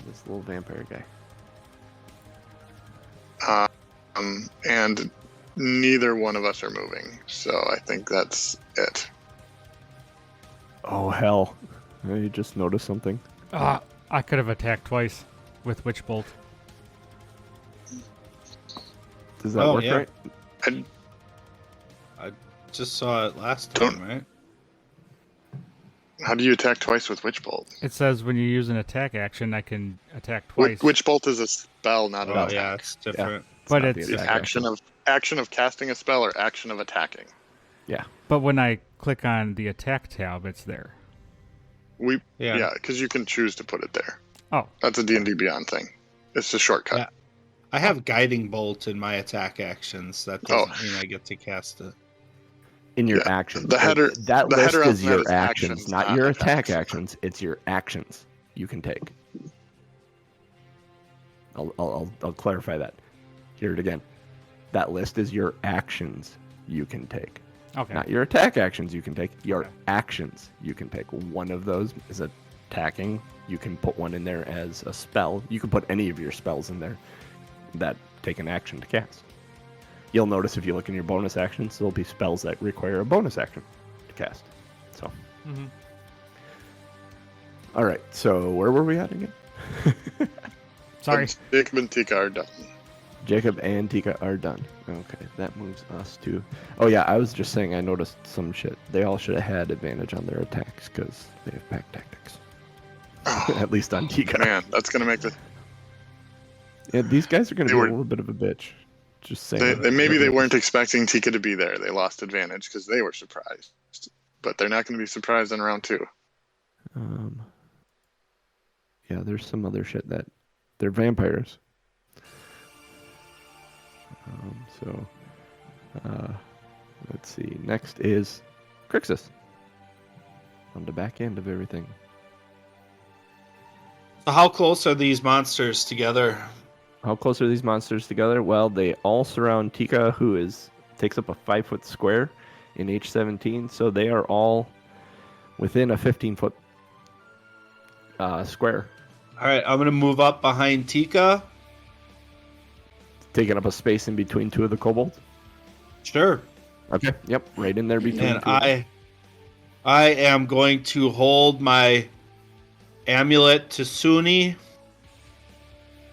this little vampire guy. And neither one of us are moving, so I think that's it. Oh, hell. You just noticed something. I could have attacked twice with Witch Bolt. Does that work yeah. right? I just saw it last time, right? How do you attack twice with Witch Bolt? It says when you use an attack action, I can attack twice. Witch Bolt is a spell, not an Oh, attack. yeah, it's different. But not it's the The attack action of casting a spell or action of attacking. Yeah. But when I click on the attack tab, it's there. Yeah, because you can choose to put it there. Oh. That's a D&D Beyond thing. It's a shortcut. Yeah. I have Guiding Bolt in my attack actions. That doesn't mean I get to cast it. In your actions. The header- that the list header on is that your is actions, actions, not not your attacks. attack actions. It's your actions you can take. I'll clarify that. Hear it again. That list is your actions you can take. Okay. Not your attack actions you can take. Your actions you can take. One of those is attacking. You can put one in there as a spell. You can put any of your spells in there that take an action to cast. You'll notice if you look in your bonus actions, there'll be spells that require a bonus action to cast. So, All right. So where were we at again? Sorry. And Jacob and Tika are done. Jacob and Tika are done. Okay, that moves us to... Oh yeah, I was just saying I noticed some shit. They all should have had advantage on their attacks because they have pack tactics. At least on Tika. Man, that's going to make the... Yeah, these guys are going to They be were- a little bit of a bitch. Just saying. Maybe they weren't expecting Tika to be there. They lost advantage because they were surprised. But they're not going to be surprised in round 2. Yeah, there's some other shit that... They're vampires. Let's see. Next is Crixus. On the back end of everything. So how close are these monsters together? How close are these monsters together? Well, they all surround Tika, who takes up a 5-foot square in H17, so they are all within a 15-foot square, All right, I'm going to move up behind Tika. taking up a space in between two of the kobolds. Sure. Okay. Yep, right in there between. And two of them. I am going to hold my amulet to Suni,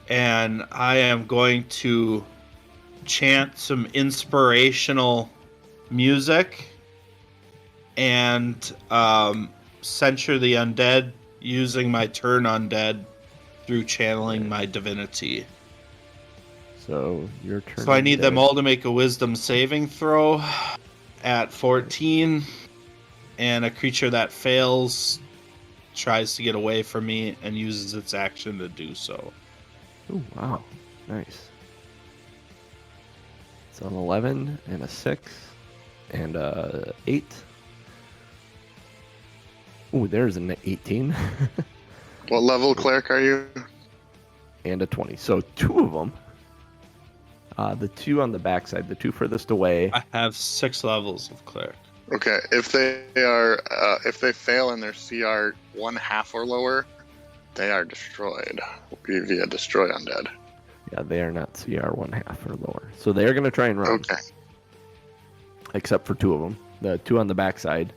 and I am going to chant some inspirational music and censure the undead using my turn undead through channeling my divinity. So your turn. So I need them undead. all to make a wisdom saving throw at 14, and a creature that fails tries to get away from me and uses its action to do so. Oh wow, nice. It's an 11 and a 6 and a 8. Ooh, there's an 18 What level cleric are you? and a 20. So two of them. The two on the backside, the two furthest away. I have 6 levels of cleric. Okay, if they fail in their CR 1/2 or lower, they are destroyed via destroy undead. Yeah, they are not CR 1/2 or lower. So they are going to try and run. Okay. Except for two of them. The two on the backside,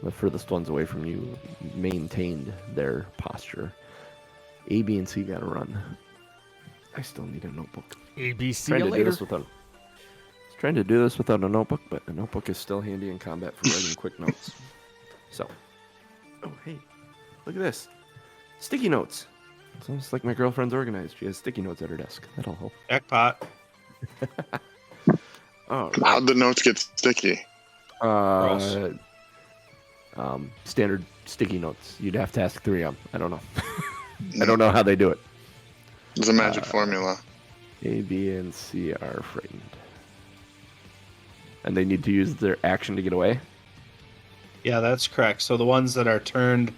the furthest ones away from you, maintained their posture. A, B, and C got to run. I still need a notebook. ABC Trying to do later. this without. Trying to do this without a notebook, but a notebook is still handy in combat for writing quick notes. So, oh hey, look at this, sticky notes. It's almost like my girlfriend's organized. She has sticky notes at her desk. That'll help. Jackpot. Oh, How'd the notes get sticky? Standard sticky notes. You'd have to ask 3M. I don't know. I don't know how they do it. It's a magic formula. A, B, and C are frightened. And they need to use their action to get away? Yeah, that's correct. So the ones that are turned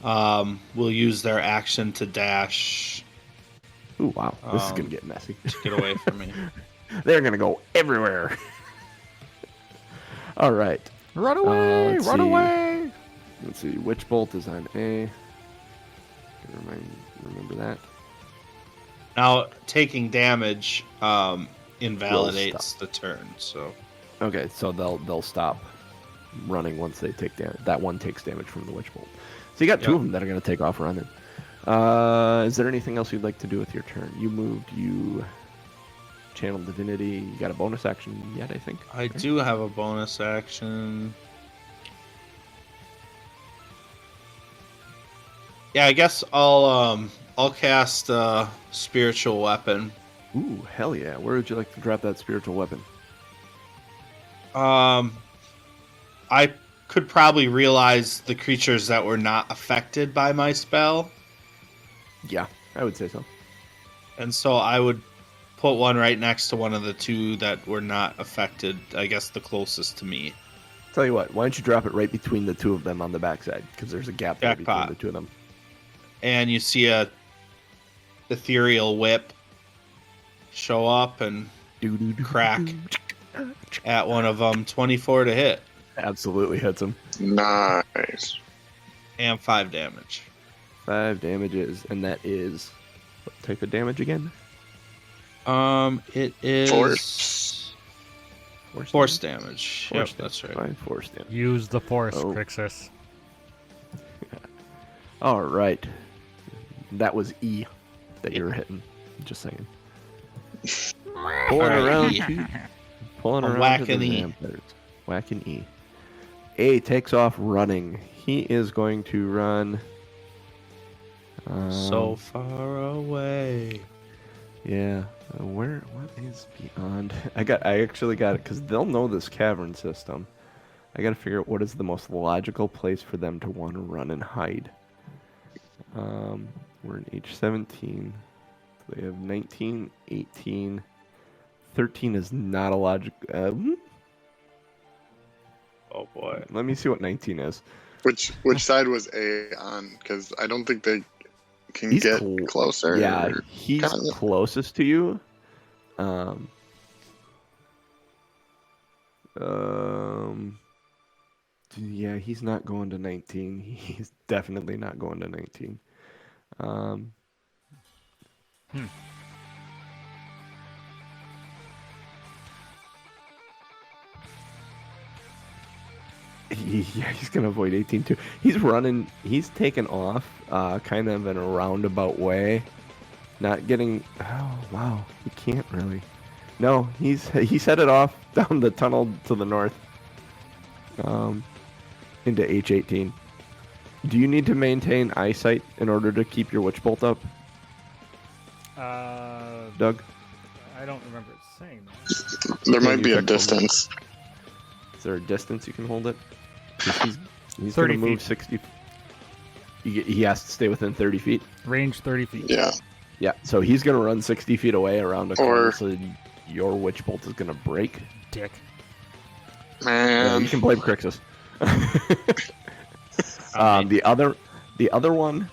will use their action to dash Ooh, wow. This is going to get messy. to get away from me. They're going to go everywhere. All right. Run away! Let's Run see. away! Let's see. Witch Bolt is on A. Remember that. Now, taking damage invalidates the turn. So Okay, so they'll stop running once they take damage. That one takes damage from the Witch Bolt. So you got two of them that are going to take off running. Is there anything else you'd like to do with your turn? You moved, you channeled Divinity. You got a bonus action yet, I think? I do have a bonus action. Yeah, I guess I'll cast Spiritual Weapon. Ooh, hell yeah. Where would you like to drop that spiritual weapon? I could probably realize the creatures that were not affected by my spell, Yeah, I would say so. and so I would put one right next to one of the two that were not affected. I guess the closest to me. Tell you what, why don't you drop it right between the two of them on the backside? Because there's a gap there between Jackpot. the two of them. And you see a ethereal whip show up and crack at one of them. 24 to hit Absolutely hits him. Nice. and 5 damage. 5 damages, and that is what type of damage again? It is Force. force damage. Force Yep, that's right. 5 force damage. Use the force, Oh. Crixus. All right. That was E that you were hitting. Just saying. Pulling Alright, around. E. Pulling I'm around to whacking the E. vampires. Whacking E. A takes off running. He is going to run. So far away. Yeah. What is beyond? I actually got it because they'll know this cavern system. I got to figure out what is the most logical place for them to want to run and hide. We're in H17. They have 19, 18, 13 is not a logic. Oh boy. Let me see what 19 is. Which side was A on? Because I don't think they can He's get cl- closer. Yeah, he's kinda- closest to you. Yeah, he's not going to 19. He's definitely not going to 19. Yeah, he's gonna avoid 18 too. He's running. He's taken off, kind of in a roundabout way, not getting. Oh wow, he can't really. No, he's headed off down the tunnel to the north, into H18. Do you need to maintain eyesight in order to keep your witch bolt up, Doug? I don't remember saying that. There Yeah, might you be a could hold it. distance. Is there a distance you can hold it? 'Cause he's 30 gonna move feet. 60. He has to stay within 30 feet. Range 30 feet. Yeah. Yeah, so he's gonna run 60 feet away around a corner, Or- so your witch bolt is gonna break. Dick. Man. You can blame Crixus. Alright. The other one,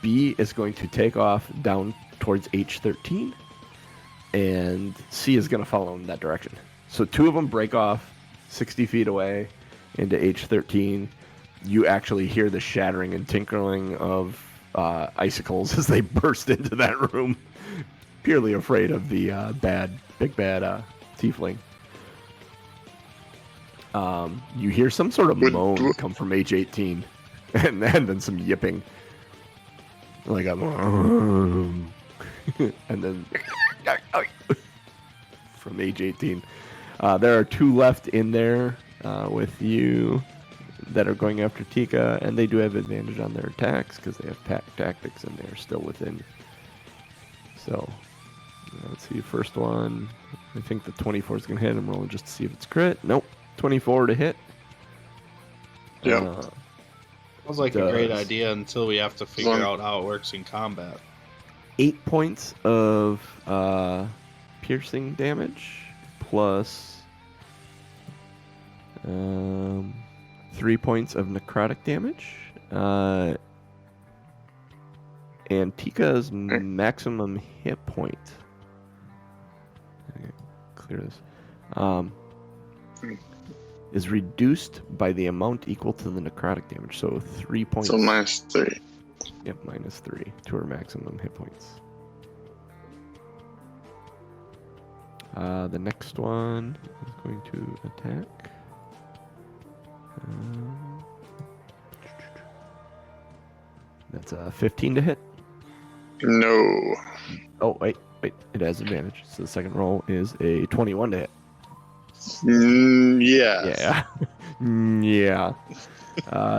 B is going to take off down towards H13, and C is gonna follow in that direction. So two of them break off 60 feet away into H13. You actually hear the shattering and tinkling of icicles as they burst into that room, purely afraid of the big bad tiefling. You hear some sort of moan come from H18, and then some yipping, like a And then from age 18. There are 2 left in there with you that are going after Tika, and they do have advantage on their attacks because they have pack tactics and they're still within. So, let's see. First one, I think the 24 is going to hit. I'm rolling just to see if it's crit. Nope. 24 to hit. Yep. Sounds like a great idea until we have to figure out how it works in combat. 8 points of piercing damage plus 3 points of necrotic damage. And Tika's maximum hit point. Clear this. Is reduced by the amount equal to the necrotic damage. So 3 points. So -3. Yep, -3 to her maximum hit points. The next one is going to attack. That's a 15 to hit. No. Oh, wait. It has advantage. So the second roll is a 21 to hit. Yes. Yeah. Yeah.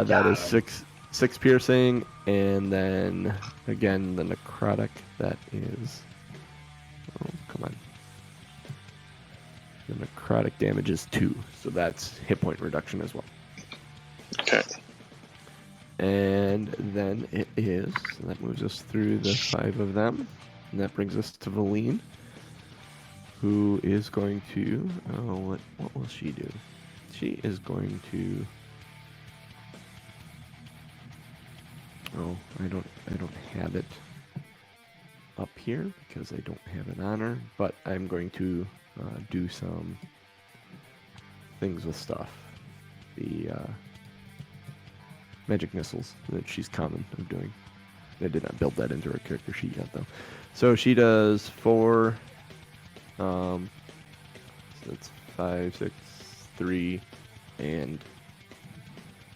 That is six piercing, and then again the necrotic. That is. Oh, come on. The necrotic damage is 2, so that's hit point reduction as well. Okay. And then it is. So that moves us through the 5 of them, and that brings us to Veleen, who is going to. Oh, what will she do? She is going to. Oh, I don't have it up here because I don't have it on her, but I'm going to do some things with stuff. The magic missiles that she's common of doing. I did not build that into her character sheet yet, though. So she does 4. So it's 5, 6, 3, and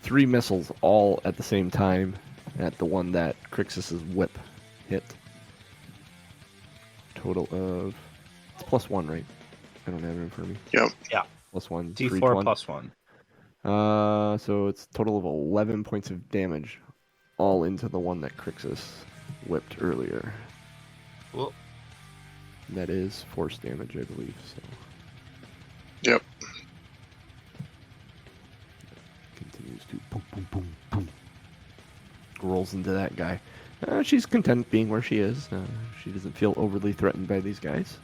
3 missiles all at the same time at the one that Crixus's whip hit. Total of it's +1, right? I don't have it in front of me. Yep. Yeah. +1. D4 plus 1. So it's a total of 11 points of damage, all into the one that Crixus whipped earlier. Well, That is force damage, I believe. So Yep. continues to boom, boom, boom, boom. Rolls into that guy. She's content being where she is. She doesn't feel overly threatened by these guys,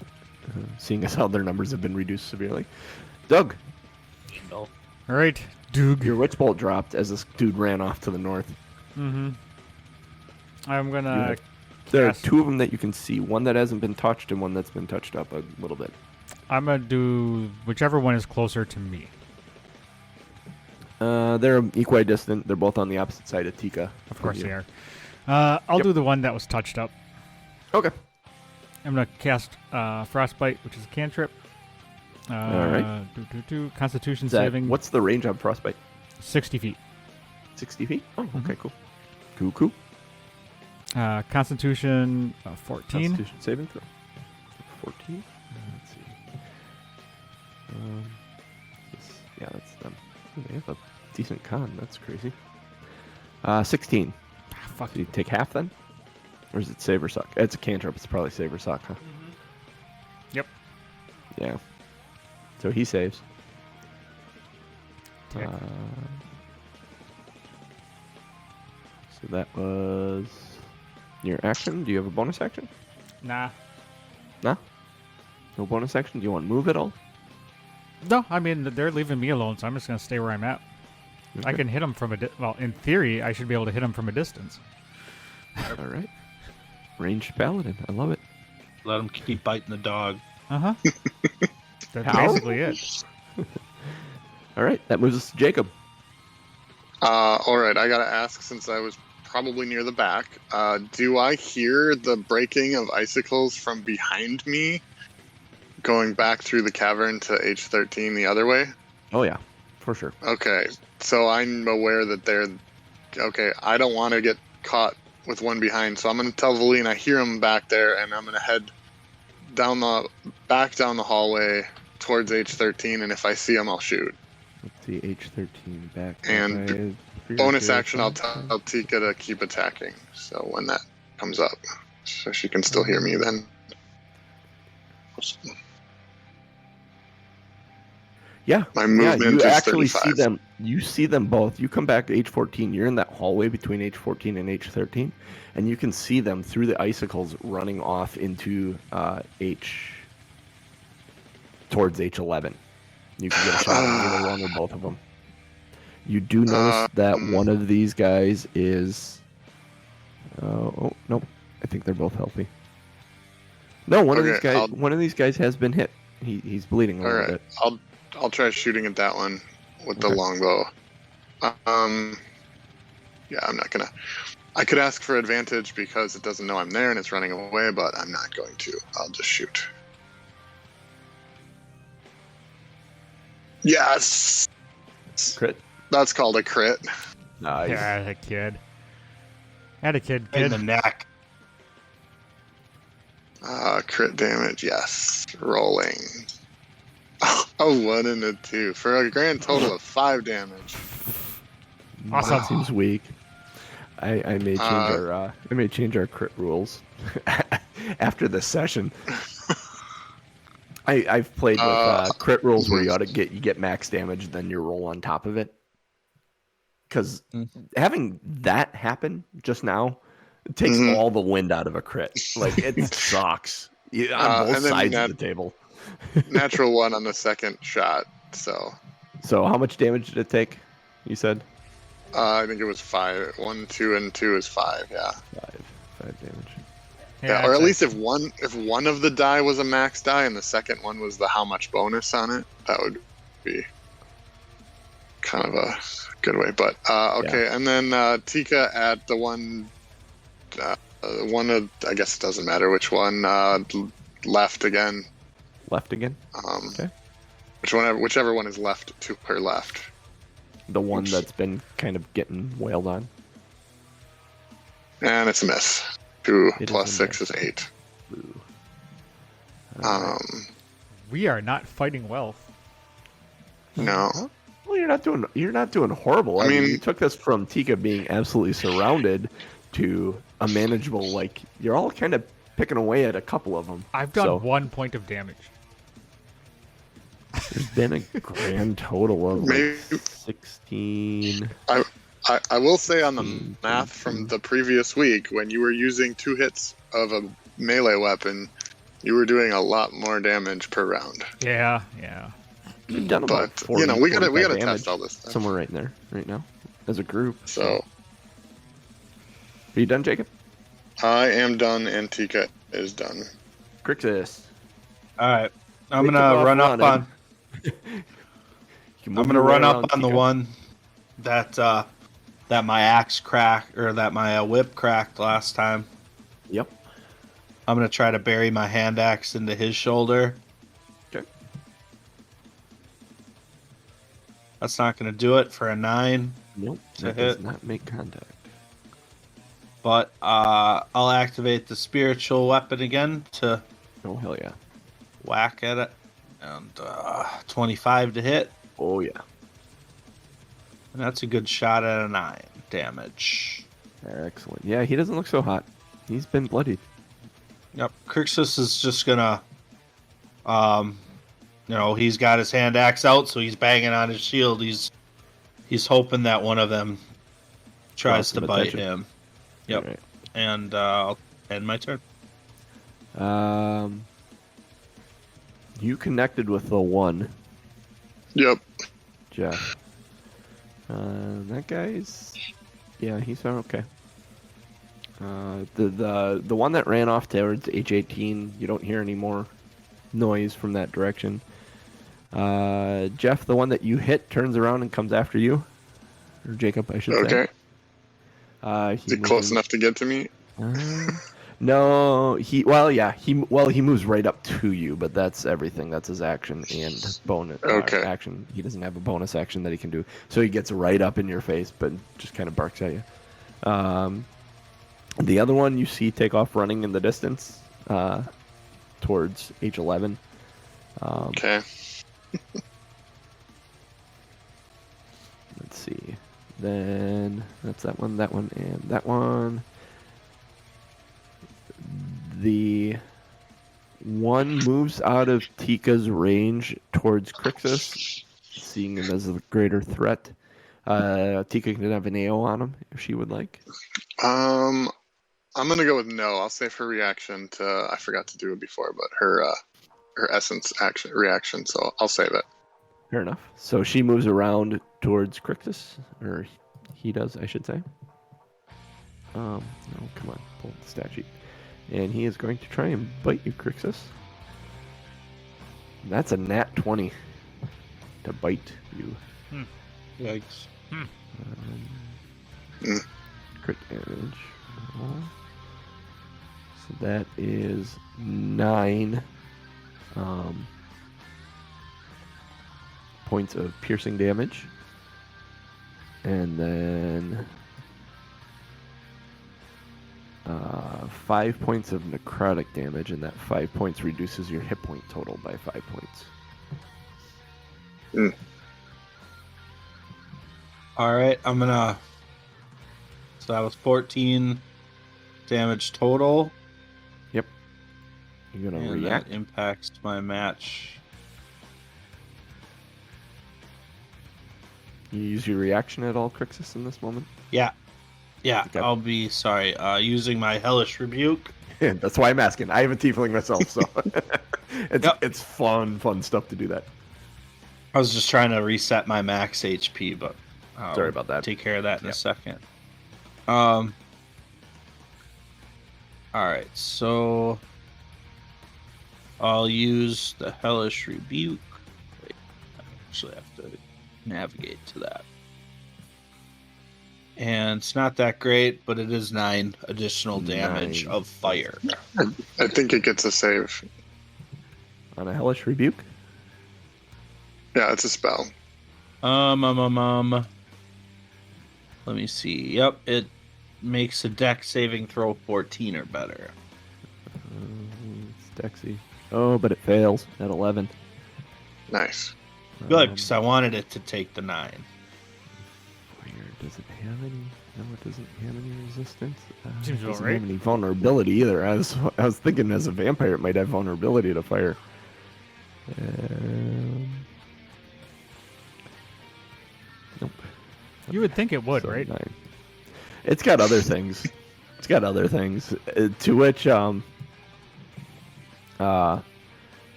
seeing as how their numbers have been reduced severely. Doug, no. All right, Doog. your witch bolt dropped as this dude ran off to the north. Mm-hmm. I'm gonna. There are cast- 2 of them that you can see. One that hasn't been touched and one that's been touched up a little bit. I'm gonna do whichever one is closer to me. They're equidistant. They're both on the opposite side of Tika. Of course you. they are. I'll Yep. do the one that was touched up. Okay. I'm gonna cast Frostbite, which is a cantrip. All right. Constitution Is that- saving. what's the range on Frostbite? 60 feet. 60 feet? Oh, Mhm. okay, cool. Cool. Constitution 14. Constitution saving throw. 14? Let's see. Yeah, that's them. Ooh, they have a decent con. That's crazy. 16. Fuck So you take half then? Or is it save or suck? It's a cantrip. It's probably save or suck, huh? Yep. Yeah. So he saves. Tick. So that was your action. Do you have a bonus action? Nah. No? No bonus action? Do you want to move at all? No, I mean, they're leaving me alone, so I'm just gonna stay where I'm at. I Okay. can hit them from well, in theory, I should be able to hit them from a distance. All right. Ranged paladin. I love it. Let him keep biting the dog. Uh-huh. That's How? basically it. All right. That moves us to Jacob. All right, I gotta ask, since I was probably near the back, do I hear the breaking of icicles from behind me going back through the cavern to H13 the other way? Oh, yeah. For sure. Okay, so I'm aware that they're... Okay, I don't want to get caught with one behind. So I'm going to tell Veleen I hear him back there, and I'm going to head back down the hallway towards H13, and if I see him, I'll shoot. Let's see, H13 back. And bonus action, I'll tell Tika to keep attacking. So when that comes up, so she can still hear me then. Yeah, my movement you is actually 35. see them. You see them both. You come back to H14. You're in that hallway between H14 and H13, and you can see them through the icicles running off into towards H11. You can get a shot on either one or both of them. You do notice that one of these guys is. Oh no, I think they're both healthy. No, one of these guys. One of these guys has been hit. He's bleeding a little bit. I'll try shooting at that one with the longbow. Yeah, I'm not gonna. I could ask for advantage because it doesn't know I'm there and it's running away, but I'm not going to. I'll just shoot. Yes. Crit. That's called a crit. Nice. Yeah, I had a kid. In the neck. Crit damage. Yes. Rolling. A 1 and a 2 for a grand total of 5 damage. Awesome. That seems weak. I may change our crit rules after this session. I've played with crit rules where you get max damage, then you roll on top of it. Because having that happen just now takes all the wind out of a crit. Like, it sucks. On both sides of the table. Natural 1 on the second shot. So how much damage did it take? You said? I think it was 5. 1, 2, and 2 is 5. Yeah. 5 damage. Yeah, or at least if one of the die was a max die and the second one was the how much bonus on it, that would be kind of a good way. But okay, and then Tika at the one of, I guess it doesn't matter which one, left again. Left again? Okay. Whichever one is left to her left. The one that's been kind of getting wailed on. And it's a miss. 2 plus 6 is 8. We are not fighting well. No. Well, you're not doing horrible. I mean, you took this from Tika being absolutely surrounded to a manageable. Like, you're all kind of picking away at a couple of them. I've done 1 point of damage. There's been a grand total of Maybe 16. I will say on the math from the previous week, when you were using 2 hits of a melee weapon, you were doing a lot more damage per round. Yeah. We've done about 40, we gotta damage, test all this stuff. somewhere right in there right now as a group. So, are you done, Jacob? I am done, and Tika is done. Crixus. All right, I'm gonna run up on. I'm gonna run up on the one that my axe cracked, or that my whip cracked last time. Yep. I'm gonna try to bury my hand axe into his shoulder. Okay. That's not gonna do it for a 9. Nope. To That hit. does not make contact. But I'll activate the spiritual weapon again to Oh hell yeah. whack at it, and 25 to hit. Oh yeah. And that's a good shot at a 9 damage. Excellent. Yeah, he doesn't look so hot. He's been bloodied. Yep, Crixus is just gonna, he's got his hand axe out, so he's banging on his shield. He's hoping that one of them tries to bite him. Yep, Right. And I'll end my turn. You connected with the one, Yep. Jeff. That guy's, yeah, he's okay. The one that ran off towards H18, you don't hear any more noise from that direction. Jeff, the one that you hit turns around and comes after you, or Jacob, I should say. Okay. Is he close enough to get to me? No, he moves right up to you, but that's everything. That's his action and bonus action. He doesn't have a bonus action that he can do, so he gets right up in your face, but just kind of barks at you. The other one you see take off running in the distance towards H11. Okay. Let's see. Then that's that one, and that one. The one moves out of Tika's range towards Crixus, seeing him as a greater threat. Tika can have an AO on him if she would like. I'm gonna go with no. I'll save her reaction to. I forgot to do it before, but her essence action reaction. So I'll save it. Fair enough. So she moves around towards Crixus, or he does, I should say. No, come on, pull up the stat sheet. And he is going to try and bite you, Crixus. That's a nat 20 to bite you. Yikes. Crit damage. So that is 9 points of piercing damage. And then 5 points of necrotic damage, and that 5 points reduces your hit point total by 5 points. All right, I'm gonna. So that was 14 damage total. Yep. You're gonna And react. that impacts my match. You use your reaction at all, Crixus, in this moment? Yeah. Okay. I'll be sorry. Using my hellish rebuke. That's why I'm asking. I have a tiefling myself, so it's fun stuff to do that. I was just trying to reset my max HP, but Sorry about that. Take care of that in Yeah. a second. All right, so I'll use the hellish rebuke. Wait, I actually have to navigate to that. And it's not that great, but it is 9 additional damage 9. of fire. I think it gets a save. On a hellish rebuke? Yeah, it's a spell. Let me see. Yep, it makes a dex saving throw 14 or better. It's Dexy. Oh, but it fails at 11. Nice. Good, because I wanted it to take the 9. Fire, does it have any? No, it doesn't have any resistance. Seems It about doesn't right. have any vulnerability either. I was thinking as a vampire it might have vulnerability to fire. Nope. You would think it would, So right? 9. It's got other things. It's got other things. To which,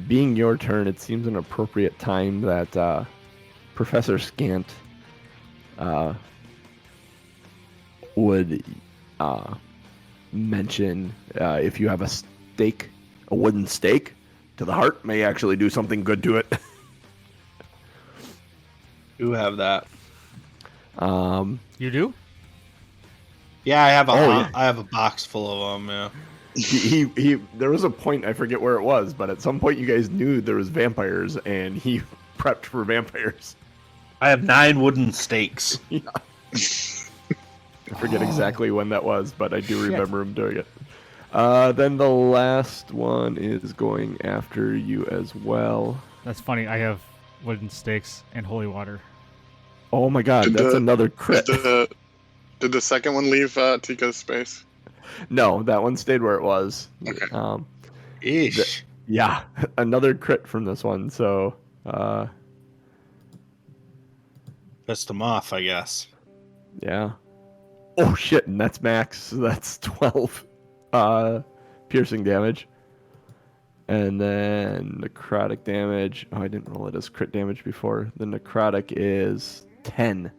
being your turn, it seems an appropriate time that Professor Scant would mention if you have a stake, a wooden stake to the heart, may actually do something good to it. Do have that. You do? Yeah, I have a Oh, yeah. I have a box full of them. Yeah. he there was a point, I forget where it was, but at some point you guys knew there was vampires and he prepped for vampires. I have 9 wooden stakes. I forget exactly when that was, but I do Shit. remember him doing it. Then the last one is going after you as well. That's funny. I have wooden stakes and holy water. Oh my god, Did that's the- another crit. Did the second one leave Tika's space? No, that one stayed where it was. Okay. Ish. Yeah, another crit from this one. So, Pissed them off, I guess. yeah. Oh shit, and that's max. So that's 12 piercing damage. And then necrotic damage. Oh, I didn't roll it as crit damage before. The necrotic is 10.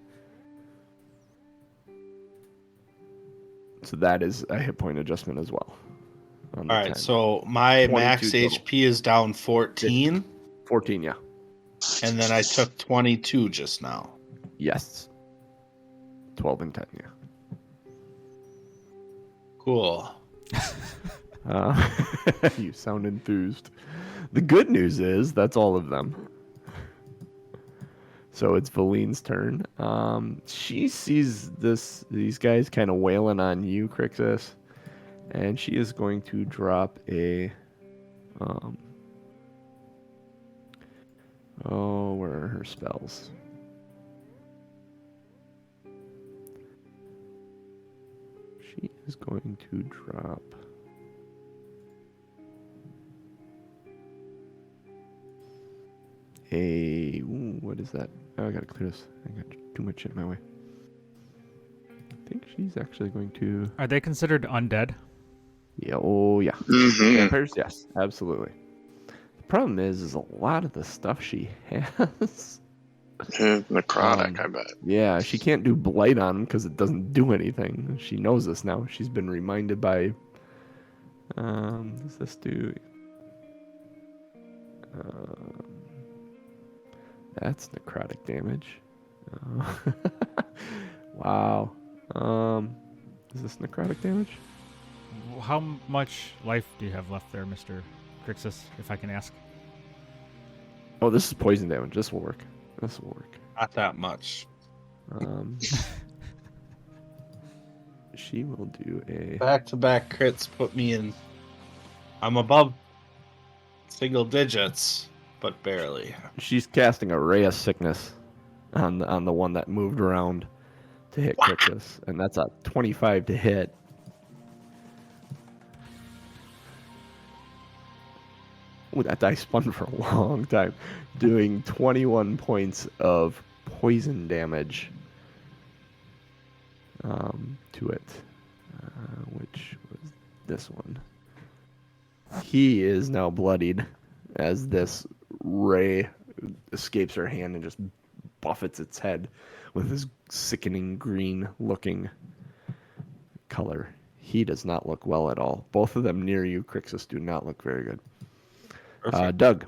So that is a hit point adjustment as well. On the All right, 10. so my 22 max total. HP is down 14, 14, yeah. and then I took 22 just now. Yes. 12 and 10, yeah. Cool. You sound enthused. The good news is that's all of them. So it's Veleen's turn. She sees these guys kind of wailing on you, Crixus, and she is going to drop a. Where are her spells? She is going to drop. What is that? Oh, I gotta clear this. I got too much shit in my way. I think she's actually going to. Are they considered undead? Yeah. Oh, yeah. Mm-hmm. Vampires, yes, absolutely. The problem is a lot of the stuff she has. Necrotic, I bet. Yeah, she can't do blight on them because it doesn't do anything. She knows this now. She's been reminded by. Does this do? That's necrotic damage. Wow. Is this necrotic damage? How much life do you have left there, Mr. Crixus, if I can ask? Oh, this is poison damage. This will work. This will work. Not that much. She will do a. Back-to-back crits put me in. I'm above single digits, but barely. She's casting a ray of sickness on the one that moved around to hit Crixus, and that's a 25 to hit. Ooh, that die spun for a long time, doing 21 points of poison damage to it, which was this one. He is now bloodied as this ray escapes her hand and just buffets its head with this sickening green-looking color. He does not look well at all. Both of them near you, Crixus, do not look very good. Doug.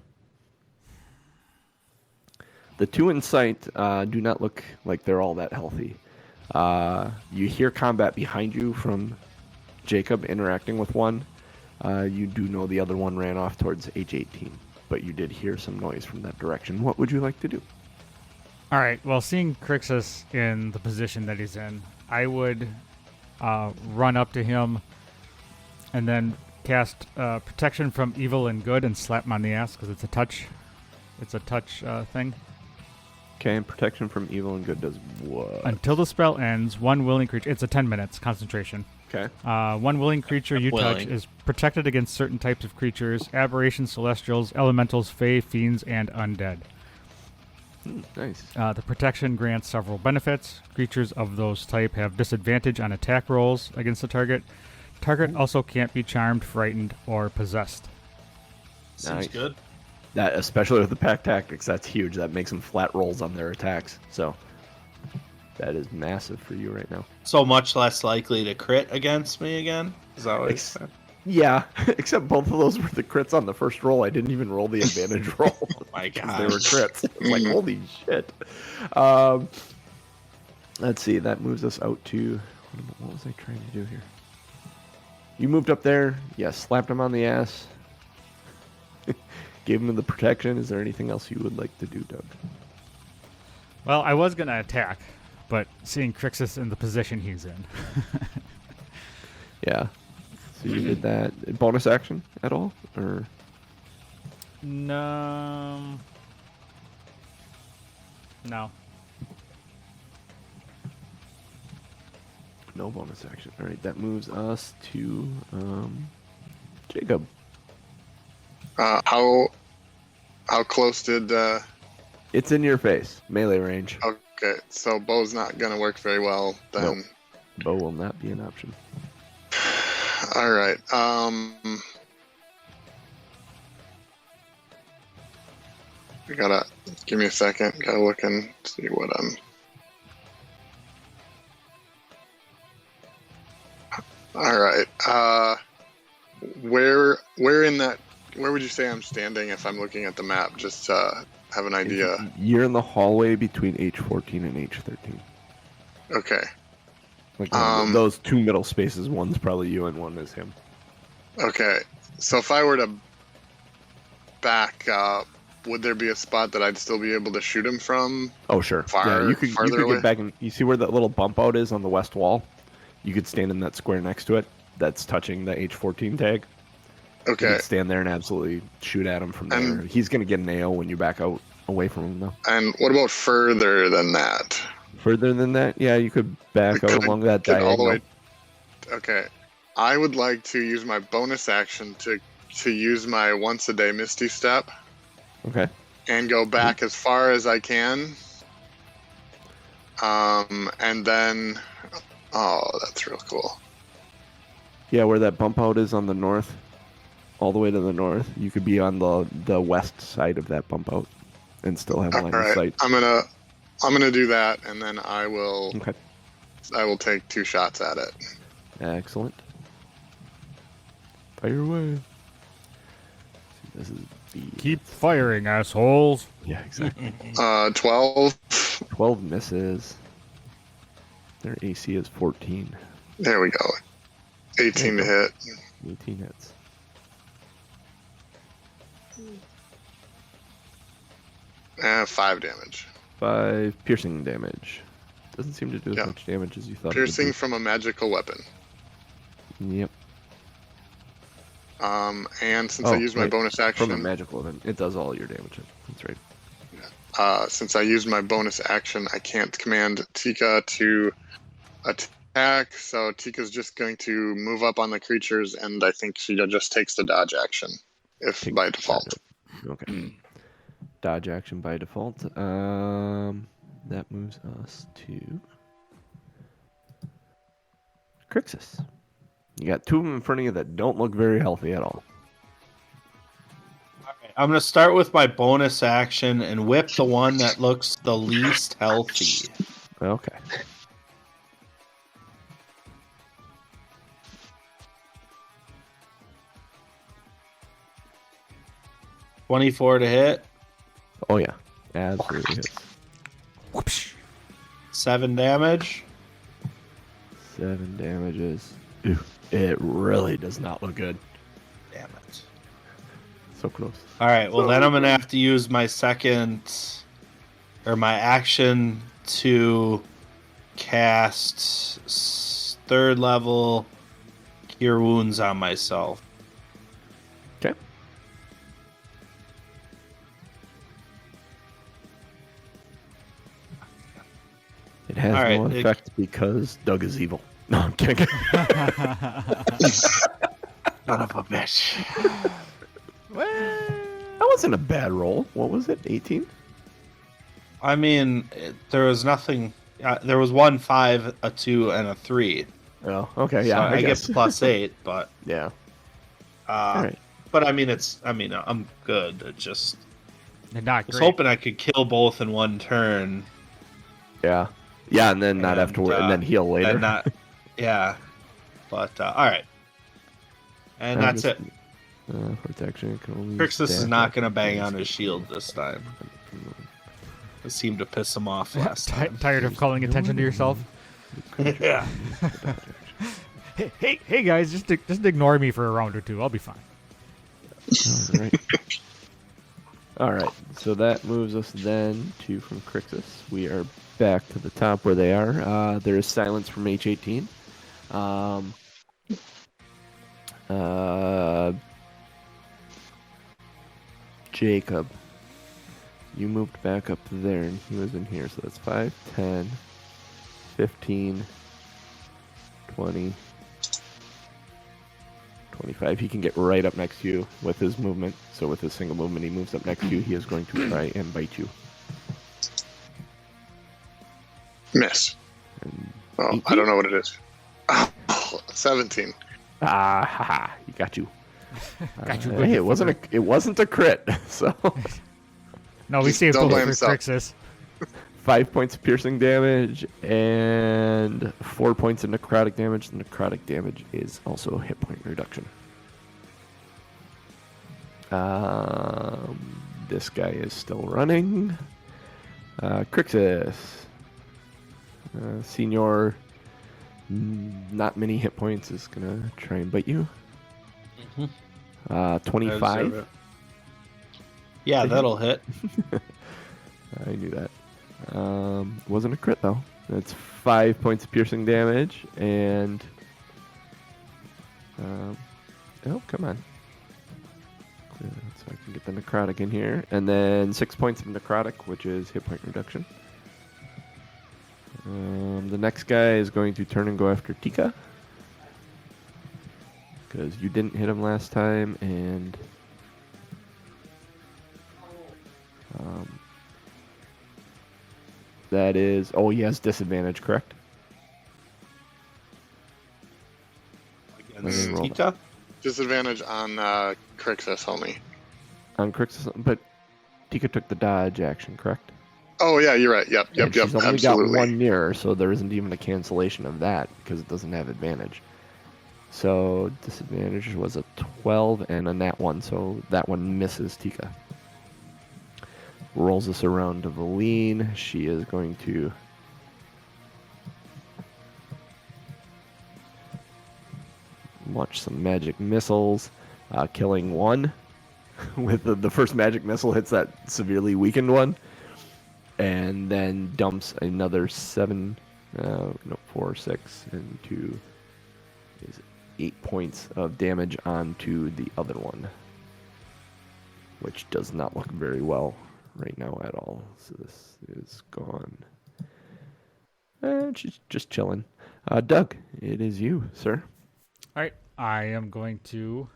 The two in sight do not look like they're all that healthy. You hear combat behind you from Jacob interacting with one. You do know the other one ran off towards H18, but you did hear some noise from that direction. What would you like to do? All right. Well, seeing Crixus in the position that he's in, I would run up to him and then cast protection from evil and good and slap him on the ass because it's a touch. It's a touch thing. Okay, and protection from evil and good does what? Until the spell ends, one willing creature. It's a 10 minutes concentration. Okay. One willing creature you touch is protected against certain types of creatures: aberrations, celestials, elementals, fae, fiends, and undead. Nice. The protection grants several benefits. Creatures of those type have disadvantage on attack rolls against the target. Target also can't be charmed, frightened, or possessed. Seems Nice. good. That, especially with the pack tactics, that's huge. That makes them flat rolls on their attacks. So that is massive for you right now. So much less likely to crit against me again? Is that what you said? Yeah, except both of those were the crits on the first roll. I didn't even roll the advantage roll. Oh my 'cause god. they were crits. It's like, holy shit. Let's see. That moves us out to... What was I trying to do here? You moved up there. Yeah, slapped him on the ass. Gave him the protection. Is there anything else you would like to do, Doug? Well, I was going to attack, but seeing Crixus in the position he's in. Yeah. So you did that. Bonus action at all? Or No. No. no bonus action. All right, that moves us to Jacob. How close did? It's in your face, melee range. Okay, so bow's not gonna work very well then. Bow will not be an option. All right. You gotta give me a second. Gotta look and see what I'm. All right. Where in that? Where would you say I'm standing if I'm looking at the map? Just to have an idea. You're in the hallway between H14 and H13. Okay. Like those two middle spaces. One's probably you and one is him. Okay. So if I were to back up would there be a spot that I'd still be able to shoot him from? Oh, sure. Far- yeah, you could farther away? get back and you see where that little bump out is on the west wall. You could stand in that square next to it. That's touching the H14 tag. You Okay. could stand there and absolutely shoot at him from there. And- He's going to get an AO when you back out away from him, though. And what about further than that? Further than that, yeah, you could back Could out I along that get diagonal. all the way. Okay. I would like to use my bonus action to use my once a day Misty Step Okay. and go back as far as I can. And then, oh, that's real cool. Yeah, where that bump out is on the north, all the way to the north, you could be on the west side of that bump out and still have a All line of right, sight. I'm gonna do that, and then I will take 2 shots at it. Excellent. Fire away. This is the Keep firing, assholes. yeah, exactly. 12. 12 misses. Their AC is 14. There we go. 18 to hit. 18 hits. And 5 damage. 5 piercing damage. Doesn't seem to do as Yeah. much damage as you thought. Piercing It from a magical weapon. would be. Yep. And since I used my wait, bonus from a action, magical event, it does all your damage. That's right. since I used my bonus action, I can't command Tika to attack. So Tika's just going to move up on the creatures, and I think she just takes the dodge action, if Take by the default. Okay. Dodge action by default. That moves us to Crixus. You got 2 of them in front of you that don't look very healthy at all. I'm going to start with my bonus action and whip the one that looks the least healthy. Okay. $24 to hit, Oh yeah, absolutely hits. Whoopsh. 7 damage. 7 damages. Ew, it really does not look good. Damn it. So close. All right, well, then I'm going to have to use my my action to cast 3rd level Cure Wounds on myself. Okay. It has All right, no effect because Doug is evil. No, I'm kidding. Son of a bitch. That wasn't a bad roll. What was it? 18? I mean, there was nothing. There was 1 5, a 2, and a 3. Oh, okay. Yeah, So I I get guess. +8, but Yeah. All right. but I mean, I'm good. It just Not I was great. hoping I could kill both in one turn Yeah. Yeah, and then not And, afterward, and then heal later. and not, yeah. But all right, and I'm that's just- it. Protection can only. Crixus is stack not up going to bang against on his it. shield this time. It seemed to piss him off last time. Tired of calling attention to yourself? Yeah. Hey guys, just ignore me for a round or 2. I'll be fine. All right. All right. So that moves us then to from Crixus. We are back to the top where they are. There is silence from H18. Jacob, you moved back up there, and he was in here, so that's 5, 10, 15, 20, 25. He can get right up next to you with his movement. So with his single movement, he moves up next to you. He is going to try and bite you. Miss. And Oh, I don't know what it is. Oh, 17. haha, he got you. Got you. Hey, it wasn't a crit. So No, we saved Don't both blame for yourself. Crixus. 5 points of piercing damage and 4 points of necrotic damage. The necrotic damage is also a hit point reduction. This guy is still running. Crixus. Senior, not many hit points, is going to try and bite you. I deserve 25. it. Yeah, that'll hit. I knew that. Wasn't a crit though. That's 5 points of piercing damage, and oh, come on. So I can get the necrotic in here, and then 6 points of necrotic, which is hit point reduction. The next guy is going to turn and go after Tika, because you didn't hit him last time, and that is... Oh, he has disadvantage, correct? Against roll Tika? Disadvantage on Crixus only. On Crixus, but Tika took the dodge action, correct? Oh yeah, you're right. Yep, And yep, she's only absolutely. got one mirror, so there isn't even a cancellation of that because it doesn't have advantage. So disadvantage was a 12 and a nat 1, so that one misses Tika. Rolls us around to Veleen. She is going to launch some magic missiles, killing one. With the first magic missile hits that severely weakened one, and then dumps another 4, 6, and 2 is 8 points of damage onto the other one, which does not look very well right now at all. So this is gone. And she's just chilling. Doug, it is you, sir. All right, I am going to.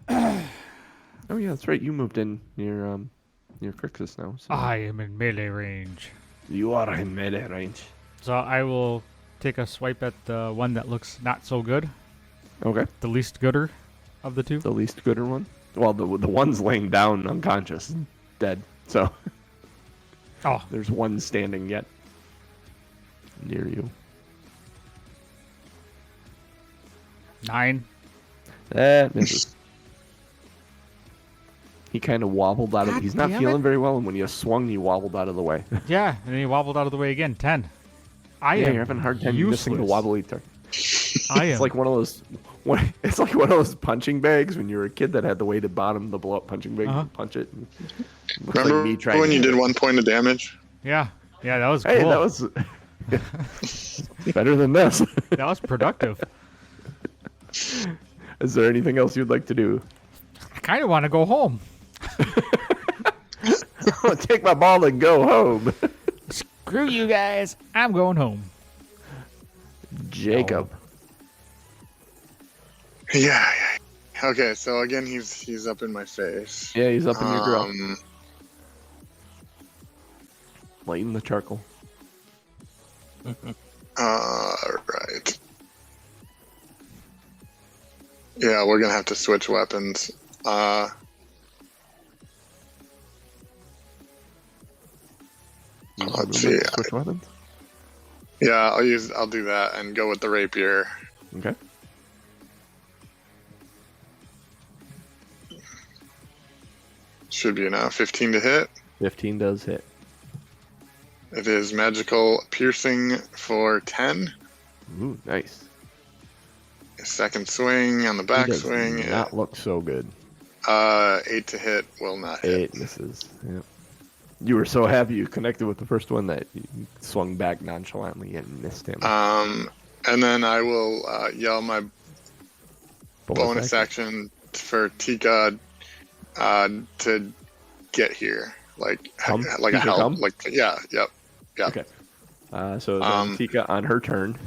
Oh yeah, that's right. You moved in near Crixus now. So. I am in melee range. You are in melee range. So I will take a swipe at the one that looks not so good, Okay. the least gooder of the two. The least gooder one. Well, the one's laying down unconscious, dead. So Oh, there's one standing yet near you. 9. That misses. He kind of wobbled out of. God He's not damn feeling it. very well, and when you swung, you wobbled out of the way. Yeah, and then he wobbled out of the way again. 10. I Yeah, am you're having a hard time missing the useless. wobbly target. I am. It's like one of those. It's like one of those punching bags when you were a kid that had the weighted bottom, the blow-up punching bag. Uh-huh. You punch it. And looks Remember like me trying when to you hit did it. 1 point of damage? Yeah, that was Hey, cool. that was better than this. That was productive. Is there anything else you'd like to do? I kind of want to go home. Take my ball and go home. Screw you guys. I'm going home. Jacob. Yeah. Okay, so again, he's up in my face. Yeah, he's up in your grill. Lighten the charcoal. Right. Yeah, we're gonna have to switch weapons. Let's see. Switch weapons. Yeah, I'll do that and go with the rapier. Okay. Should be enough. 15 to hit. 15 does hit. It is magical piercing for 10. Ooh, nice. Second swing on the He back does swing. not look so good. 8 to hit will not hit. 8 misses. Yep. You were so happy you connected with the first one that you swung back nonchalantly and missed him. And then I will yell my bonus action for Tika to get here, like Come? like a Tika help, come? like yeah. Okay. So then Tika on her turn.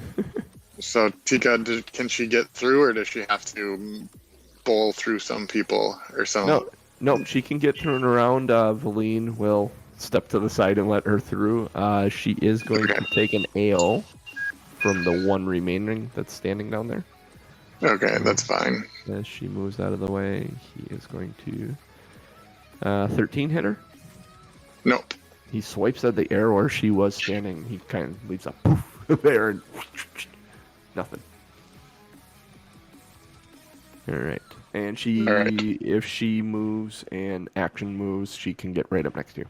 So Tika, can she get through, or does she have to bowl through some people or something? No, she can get through and around. Veleen will step to the side and let her through. She is going to take an ale from the one remaining that's standing down there. Okay, that's fine. As she moves out of the way, he is going to 13 hit her. Nope. He swipes at the air where she was standing. He kind of leaves a poof there and nothing. All right. And she, All right. if she moves and action moves, she can get right up next to you.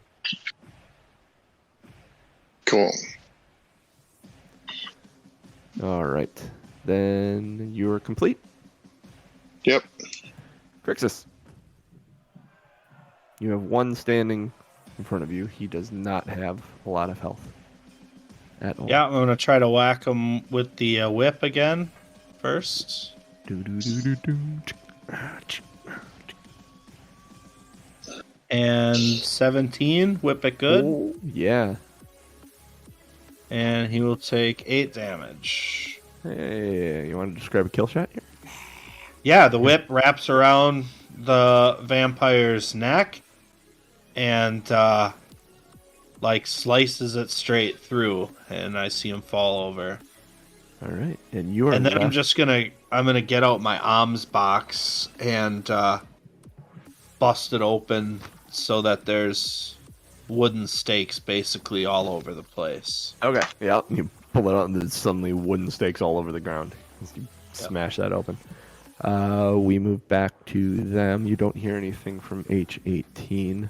Cool. All right. Then you're complete. Yep. Crixus. You have one standing in front of you. He does not have a lot of health at all. Yeah, I'm gonna try to whack him with the whip again first. And 17, whip it good. Oh, yeah. And he will take 8 damage. Hey, you want to describe a kill shot here? Yeah, the whip wraps around the vampire's neck and like slices it straight through, and I see him fall over. All right, and you are. And then left. I'm gonna get out my arms box and bust it open so that there's wooden stakes basically all over the place. Okay, yeah. You pull it out, and there's suddenly wooden stakes all over the ground. As you smash that open. We move back to them. You don't hear anything from H18.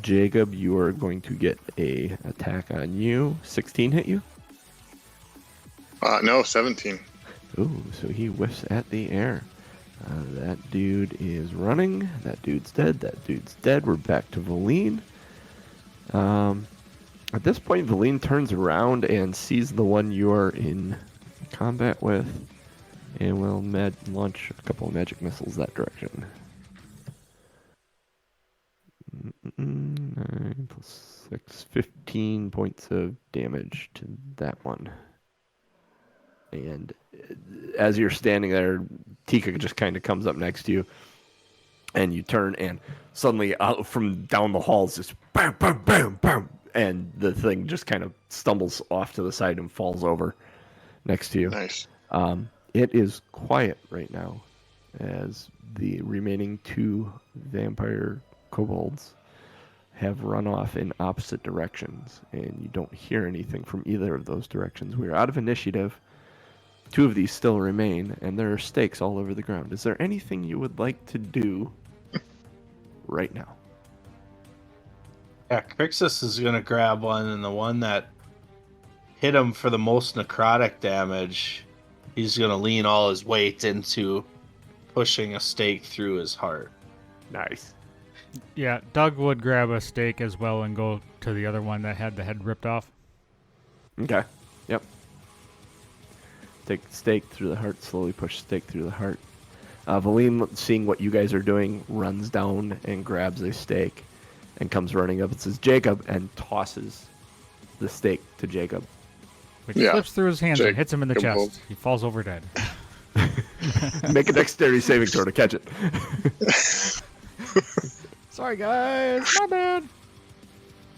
Jacob, you are going to get a attack on you. 16 hit you? No, 17. Ooh, so he whiffs at the air. That dude is running. That dude's dead. That dude's dead. We're back to Veleen. At this point, Veleen turns around and sees the one you're in combat with, and will launch a couple of magic missiles that direction. 9 plus 6, 15 points of damage to that one. And as you're standing there, Tika just kind of comes up next to you, and you turn, and suddenly out from down the halls, just bam, bam, bam, bam, and the thing just kind of stumbles off to the side and falls over next to you. Nice. It is quiet right now, as the remaining 2 vampire kobolds have run off in opposite directions, and you don't hear anything from either of those directions. We're out of initiative. 2 of these still remain, and there are stakes all over the ground. Is there anything you would like to do right now? Yeah, Crixus is gonna grab one, and the one that hit him for the most necrotic damage, he's gonna lean all his weight into pushing a stake through his heart. Nice. Yeah, Doug would grab a stake as well and go to the other one that had the head ripped off. Okay. Yep. Take stake through the heart, slowly push stake through the heart. Veleen, seeing what you guys are doing, runs down and grabs a stake and comes running up and says, Jacob, and tosses the stake to Jacob. Which Yeah. slips through his hands and hits him in the Jacob chest. He falls over dead. Make a dexterity saving throw to catch it. Sorry, guys. My bad.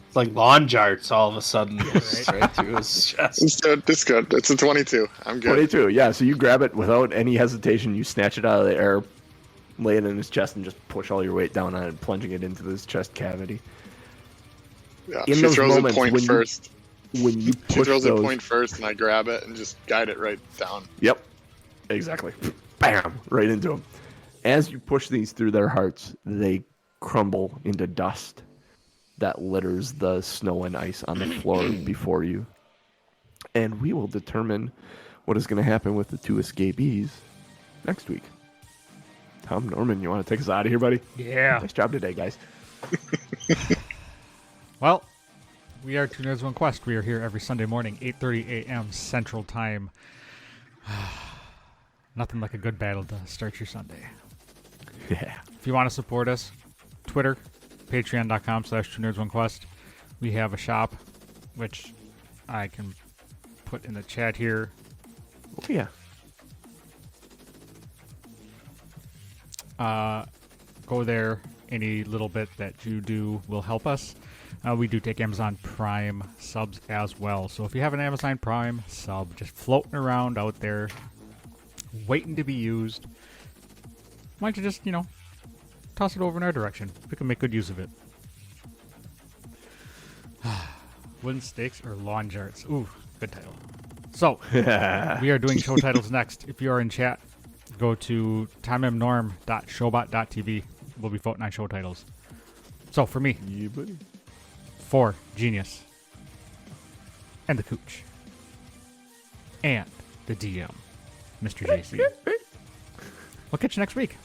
It's like lawn jarts all of a sudden, right through his chest. It's good. It's good. It's a 22. I'm good. 22, yeah. So you grab it without any hesitation. You snatch it out of the air, lay it in his chest, and just push all your weight down on it, plunging it into this chest cavity. Yeah. In She those throws moments a point when you- first. When you She push throws those, a point first, and I grab it and just guide it right down. Yep, exactly. Bam, right into them. As you push these through their hearts, they crumble into dust that litters the snow and ice on the floor before you. And we will determine what is going to happen with the 2 escapees next week. Tom, Norman, you want to take us out of here, buddy? Yeah. Nice job today, guys. Well, we are Two Nerds One Quest. We are here every Sunday morning, 8:30 a.m. Central Time. Nothing like a good battle to start your Sunday. Yeah. If you want to support us, Twitter, patreon.com/2nerds1quest. We have a shop, which I can put in the chat here. Oh, yeah. Go there. Any little bit that you do will help us. We do take Amazon Prime subs as well. So if you have an Amazon Prime sub just floating around out there, waiting to be used, why don't you just, toss it over in our direction? We can make good use of it. Wooden stakes or lawn jarts? Ooh, good title. So, we are doing show titles next. If you are in chat, go to timemnorm.showbot.tv. We'll be voting on show titles. So, for me, Yeah, buddy. for Genius, and the Cooch, and the DM, Mr. JC. We'll catch you next week.